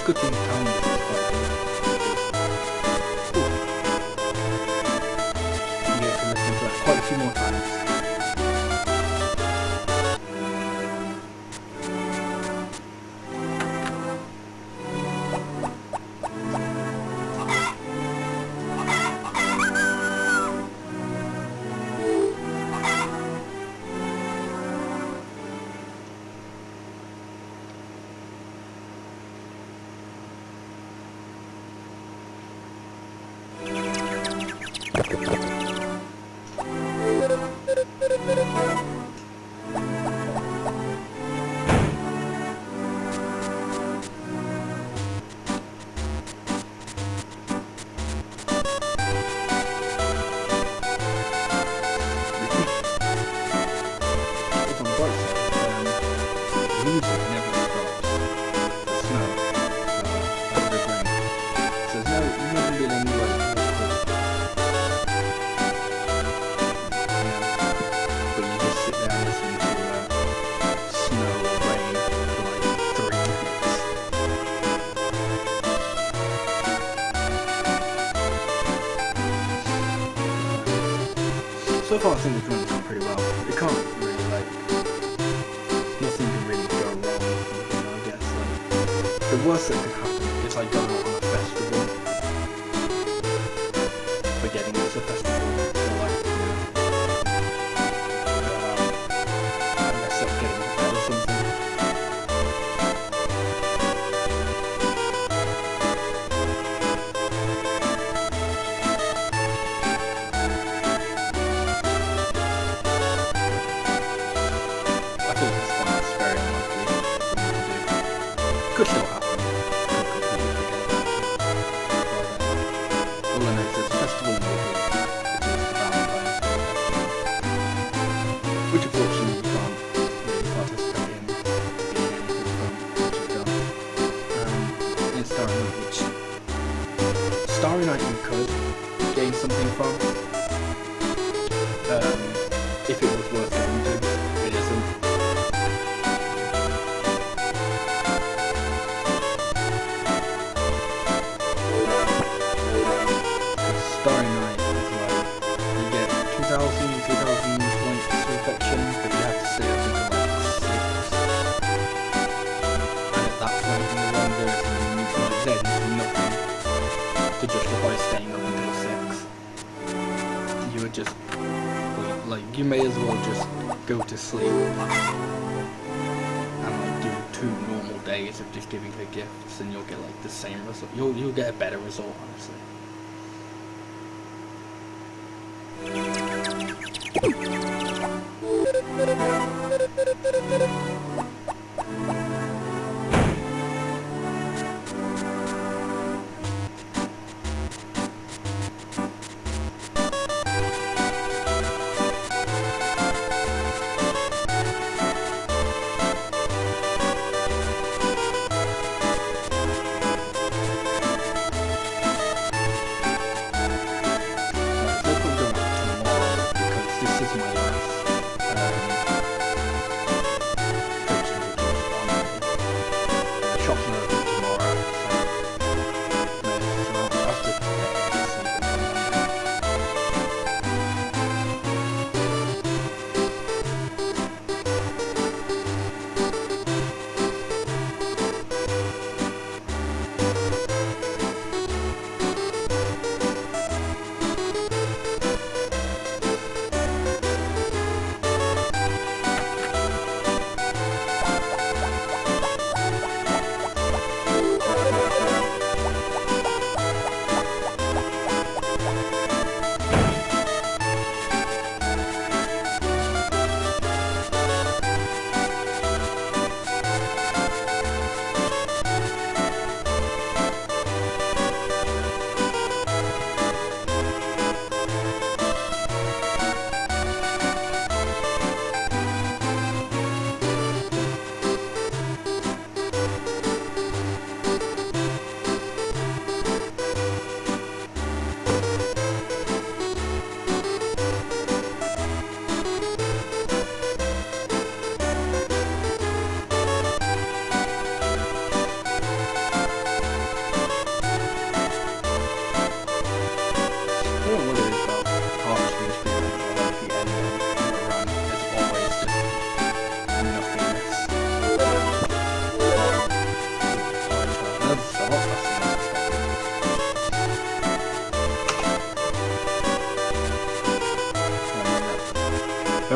good thing town is quite cool. You get to listen to that quite a few more times. Music never stops. The snow, the rain. So there's never been any like but you just sit there and listen to snow or rain for like 3 minutes. So far I think the drum's gone pretty well. It can't really like nothing can really go wrong, I guess. Like, the worst that could happen is I go out on a festival, forgetting it's a festival, or like, I mess up getting bed or something. I think this one is very unlikely for me to do. Could still happen. Could completely forget about it. But all I know is there's a festival in Liverpool, which is the Valentine's Day Festival, which unfortunately you can't really participate in being anything from, which is done. It's Starry Night, which Starry Night you could gain something from, if it was worth going to. It isn't. Starry Night is like, you get 2,000 points perfection, but you have to stay up until like 6. And at that point in the wrong version, like there's nothing to justify staying up until 6. You would just, like, you may as well just go to sleep and like do 2 normal days of just giving her gifts, and you'll get like the same result. You'll get a better result, honestly. There's no point going out tomorrow because this is my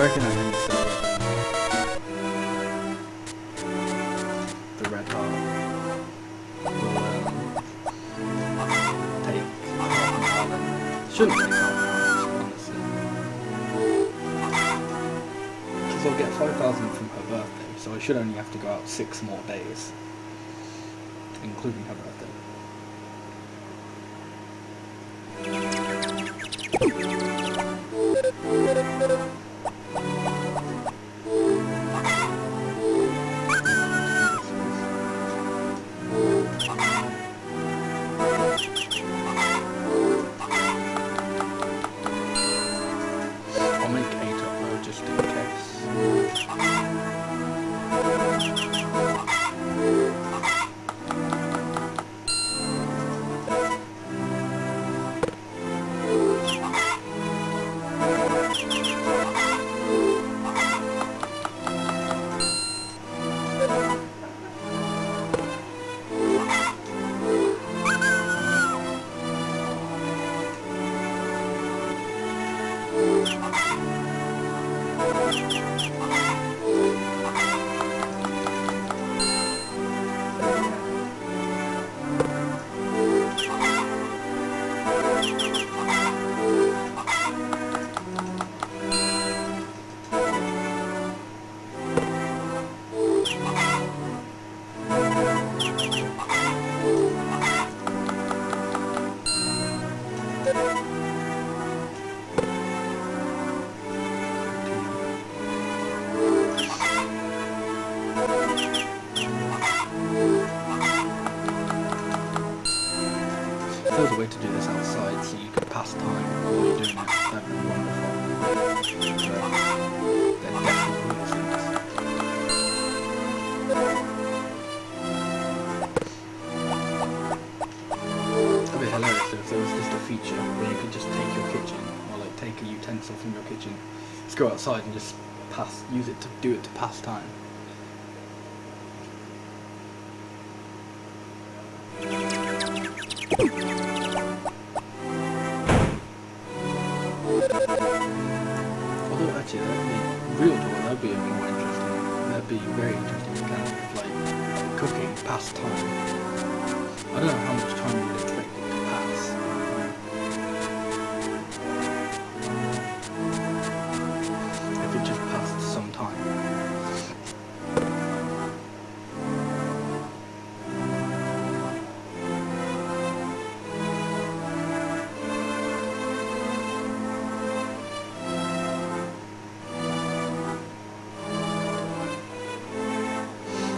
reckon that means that the red heart will take half an hour. Shouldn't take half an hour, honestly. Because I'll get 5,000 from her birthday, so I should only have to go out 6 more days, including her birthday. I'll make 8 up though, just in case. If there was a way to do this outside so you could pass time while you're doing it, that'd be wonderful. But there definitely isn't. It'd be hilarious if there was just a feature where you could just take your kitchen, or like take a utensil from your kitchen, just go outside and just use it to do it to pass time. Although actually that'd be real talk, that'd be more interesting. That'd be very interesting mechanic of like cooking past time. I don't know how much time you would expect it to pass. If it just passed some time.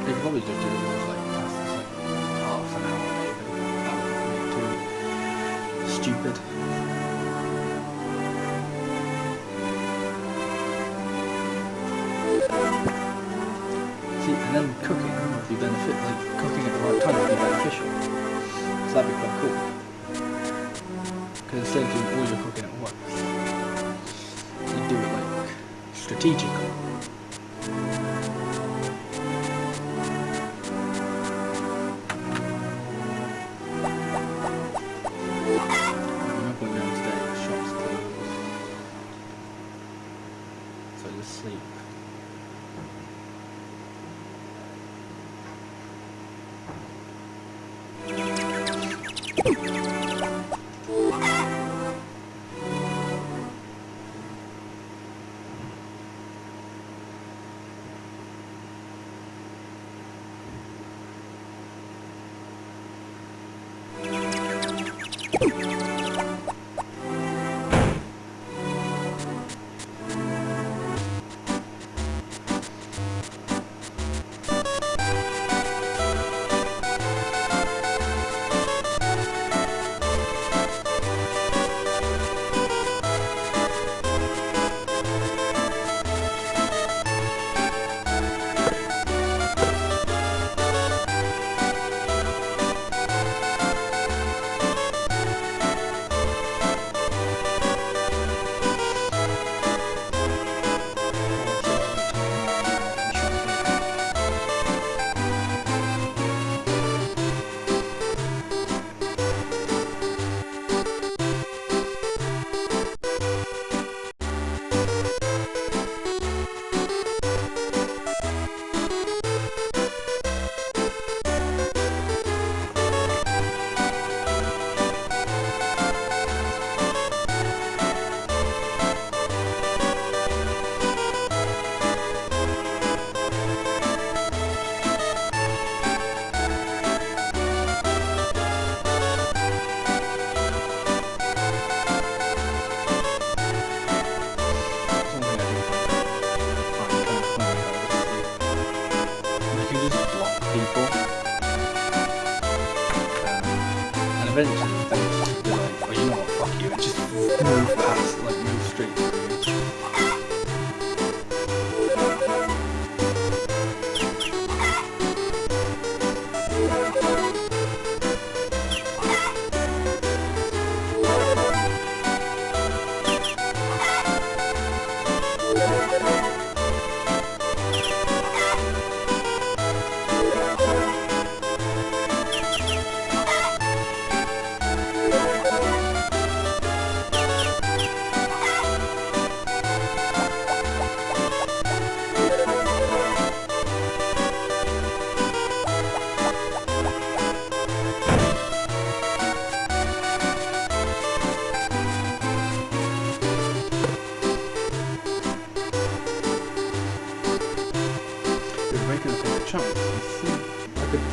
They could probably just do it with like past like half an hour maybe. That wouldn't be too stupid. See, and then cooking would be cooking at the right time would be beneficial. So that'd be quite cool. Because instead of doing all your cooking at once, you do it like strategically. Sleep. eventually they'll just be like, oh, you know what, fuck you, and just move past, like move straight through you.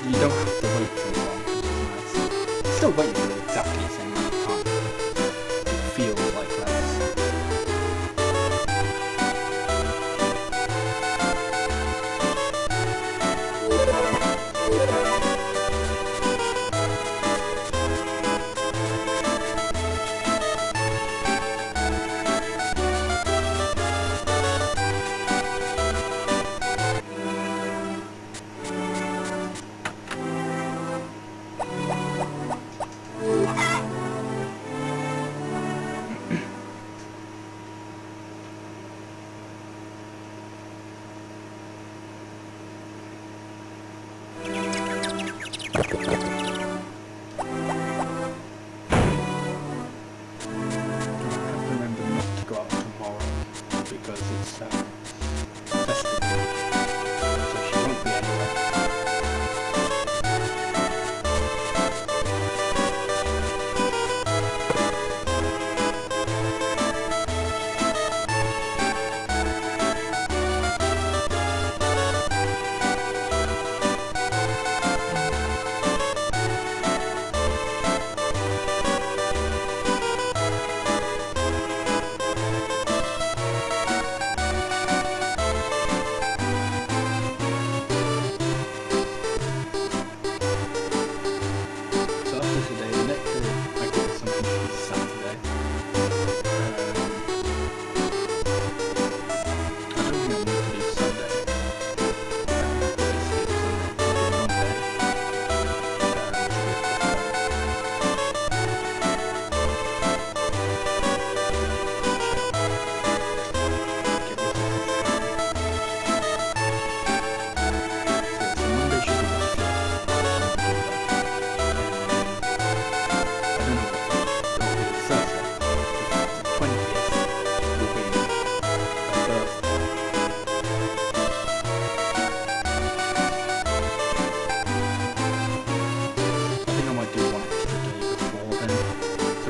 You don't have to wait for long, which is nice. Still waiting for exactly the same amount of time. It feels like less. Remember not to go out tomorrow because it's festival, so she won't be anywhere.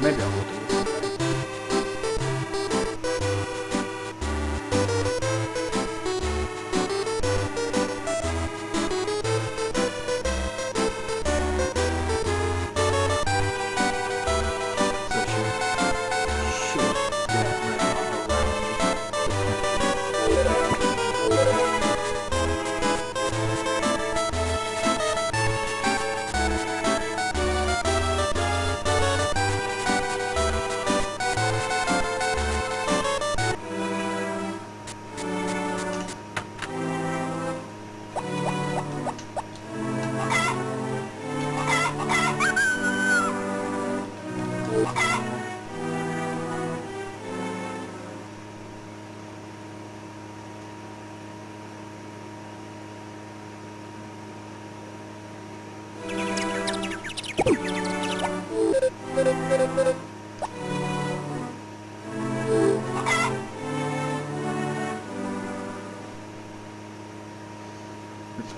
Maybe I will do it someday. So should get rid of around the 20th.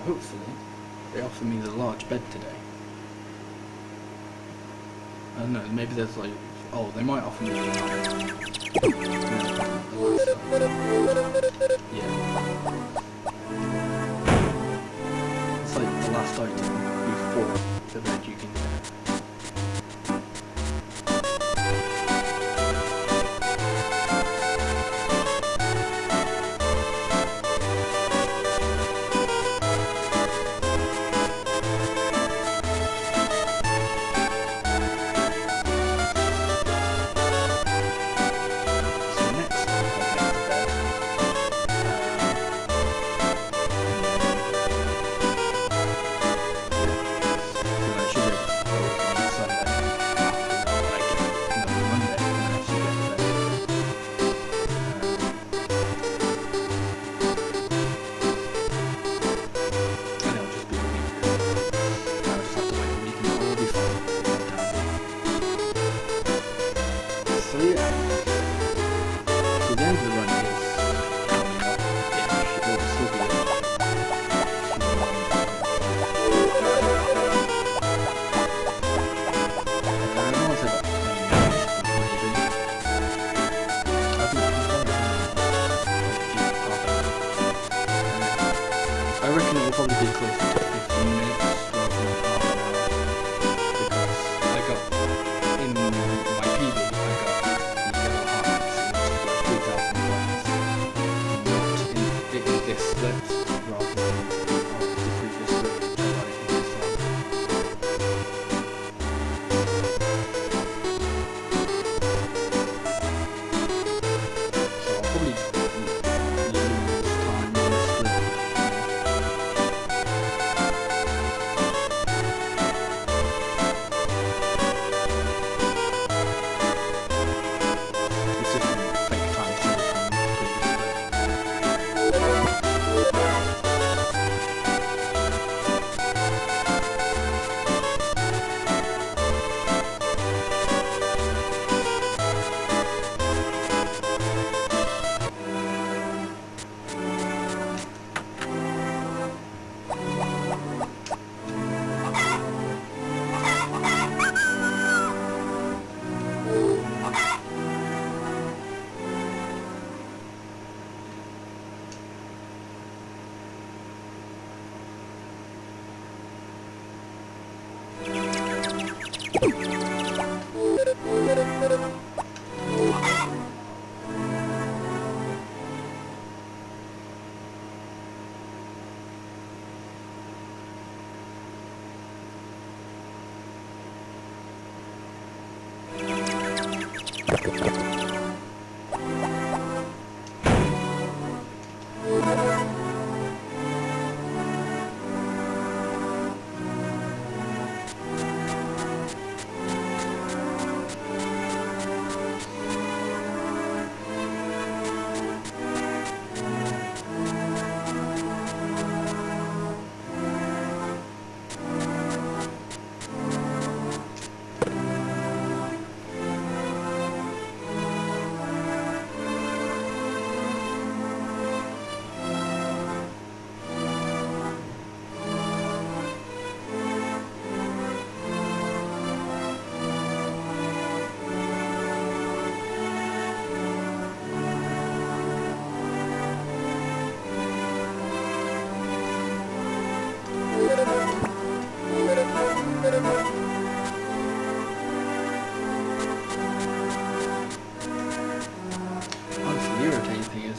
Hopefully, they offer me the large bed today. I don't know, maybe there's like, oh, they might offer me the large. Yeah. It's like the last item before the bed you can get.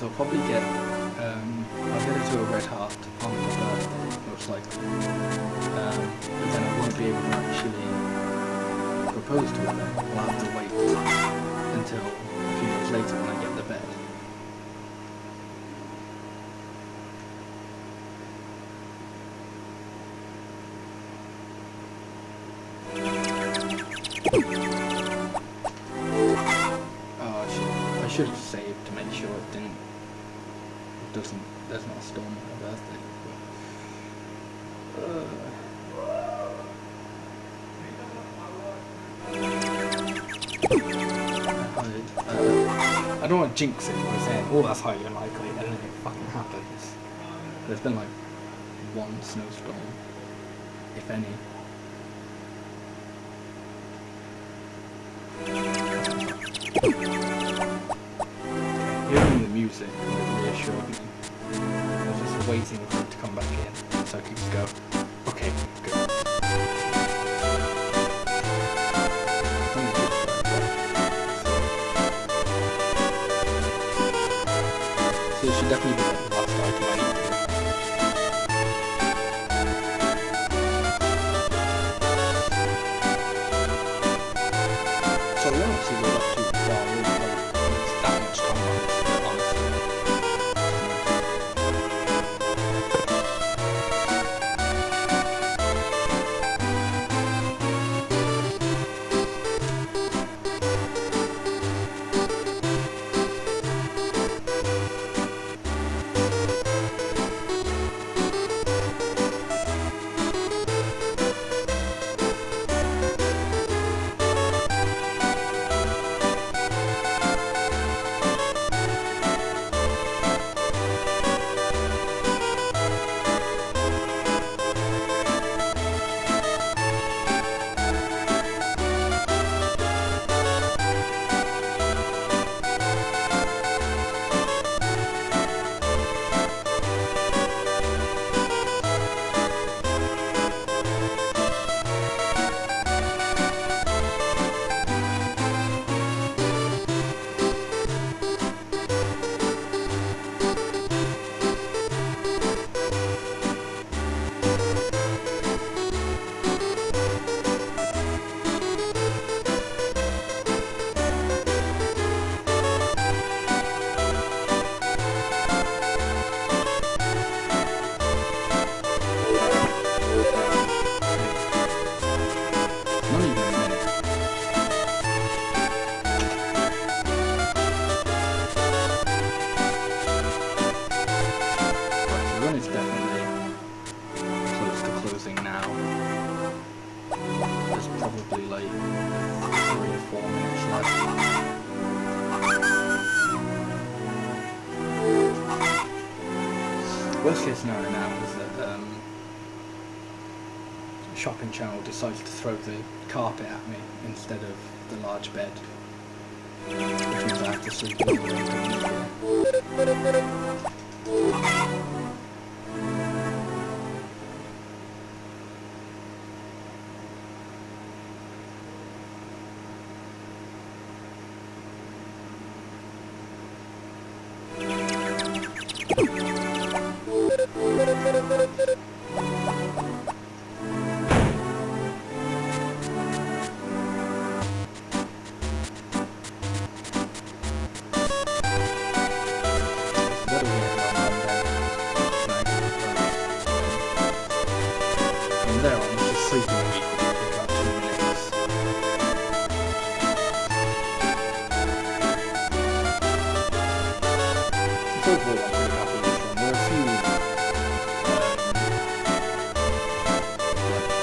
I'll probably get I'll get it to a red heart on my birthday, most likely. But then I won't be able to actually propose to her then. I'll have to wait until a few years later when I get the bed. I should have saved to make sure there's not a storm on her birthday. I don't want to jinx it by saying, oh, that's highly unlikely, and then it fucking happens. There's been like one snowstorm, if any. Hearing the music reassured me. I was just waiting for it to come back in so I could just go, okay, good. So it should definitely be like the last item I need. So I won't see what up too far, really, like, it's that much time on this, honestly. Worst case scenario now is that Shopping Channel decides to throw the carpet at me instead of the large bed, which means I have to sleep all the way until New Year. sleeping a week would take about 2 minutes. So overall, I'm pretty happy with this one. There are a few,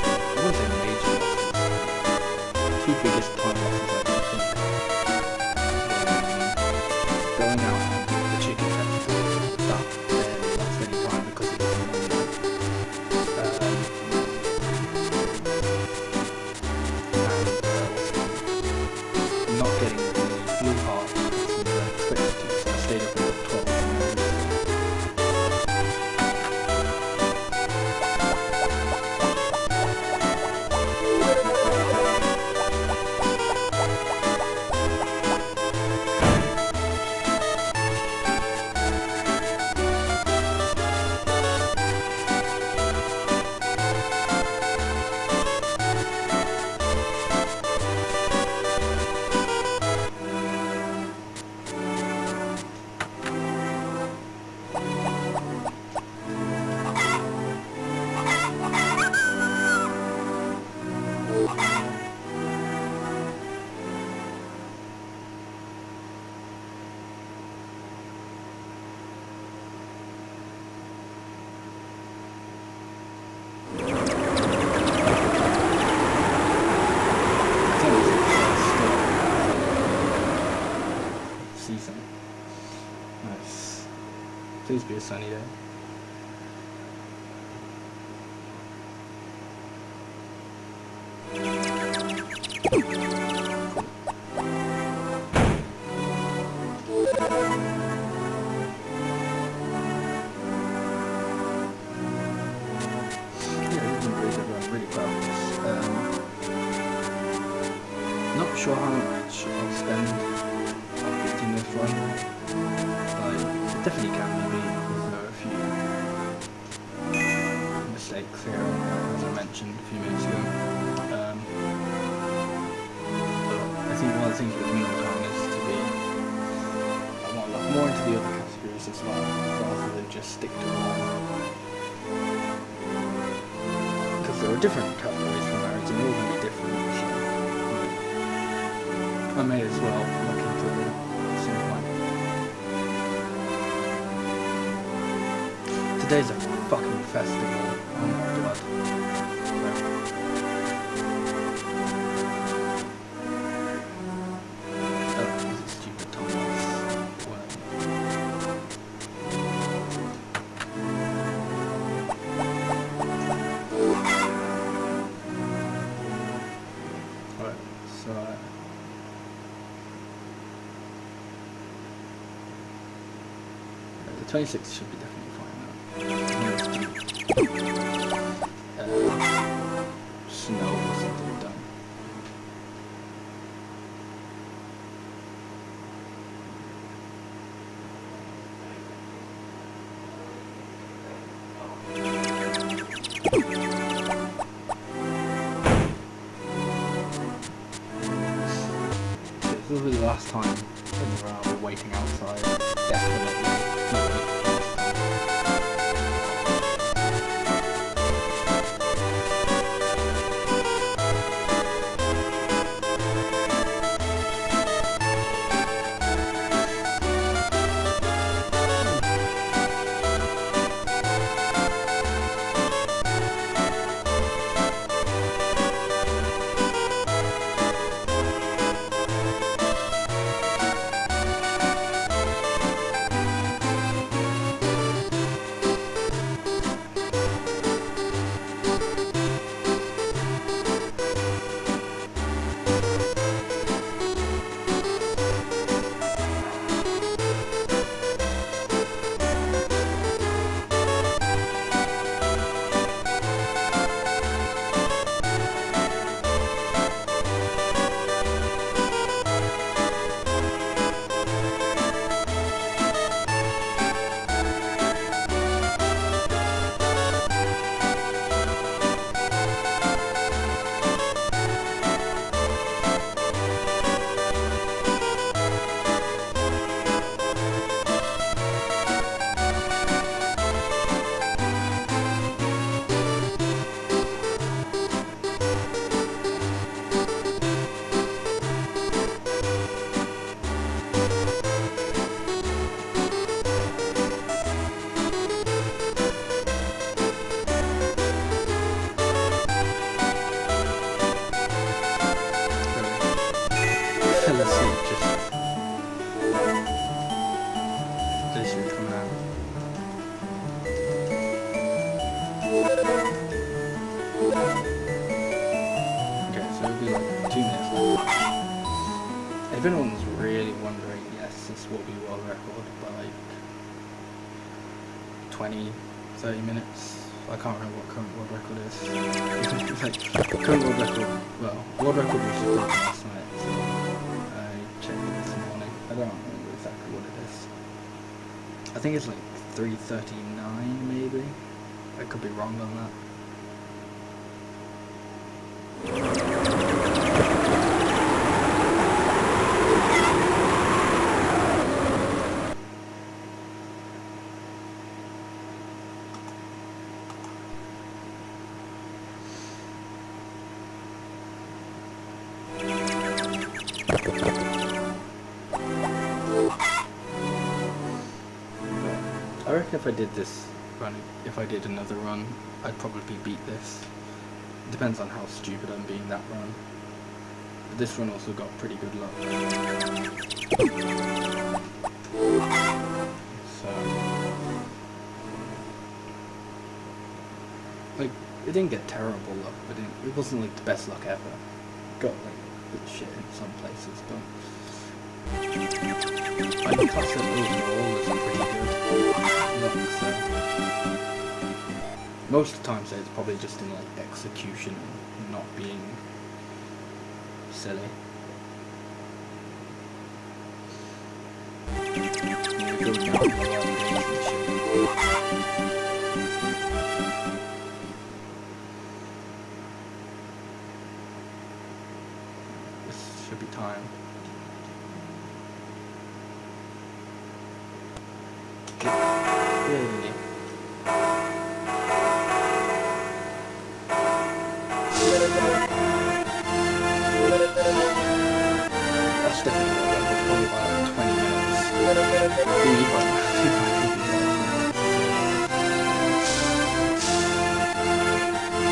I wouldn't say major losses. Two biggest time losses I think. Going out on the chicken festival, that barely lost any time because it was not getting the blue heart as I expected to, so I stayed up until 12. Season. Nice. Please be a sunny day. I'm really proud of this. Not sure how much I'll spend on beating this one. Like, it definitely can be beat because there are a few mistakes here, as I mentioned a few minutes ago. But I think one of the things with Middle Town is to be, I want to look more into the other categories as well, rather than just stick to one. There are different categories for marriage and they're all going to be different, so I may as well look into them at some point. Today's a fucking festival, oh my god. That was a stupid time loss. The 26th should be definitely fine now. Snow or something done. This will be the last time we're waiting outside. Definitely. let's see, just literally coming out. Okay, so it'll be like 2 minutes left. If anyone's really wondering, yes, this will be world record by like 20, 30 minutes. I can't remember what current world record is. Like, current world record, well, world record was broken last night, so I checked it this morning. I don't remember exactly what it is. I think it's like 3:39 maybe. I could be wrong on that. I reckon if I did this run, if I did another run, I'd probably beat this. It depends on how stupid I'm being that run. But this run also got pretty good luck. So, like, it didn't get terrible luck, but it wasn't like the best luck ever. Got like a bit shit in some places, but I think class it overall is pretty good luck, so most of the time, so it's probably just in like execution, not being silly. This should be time. Yay. That's definitely probably about 20 minutes.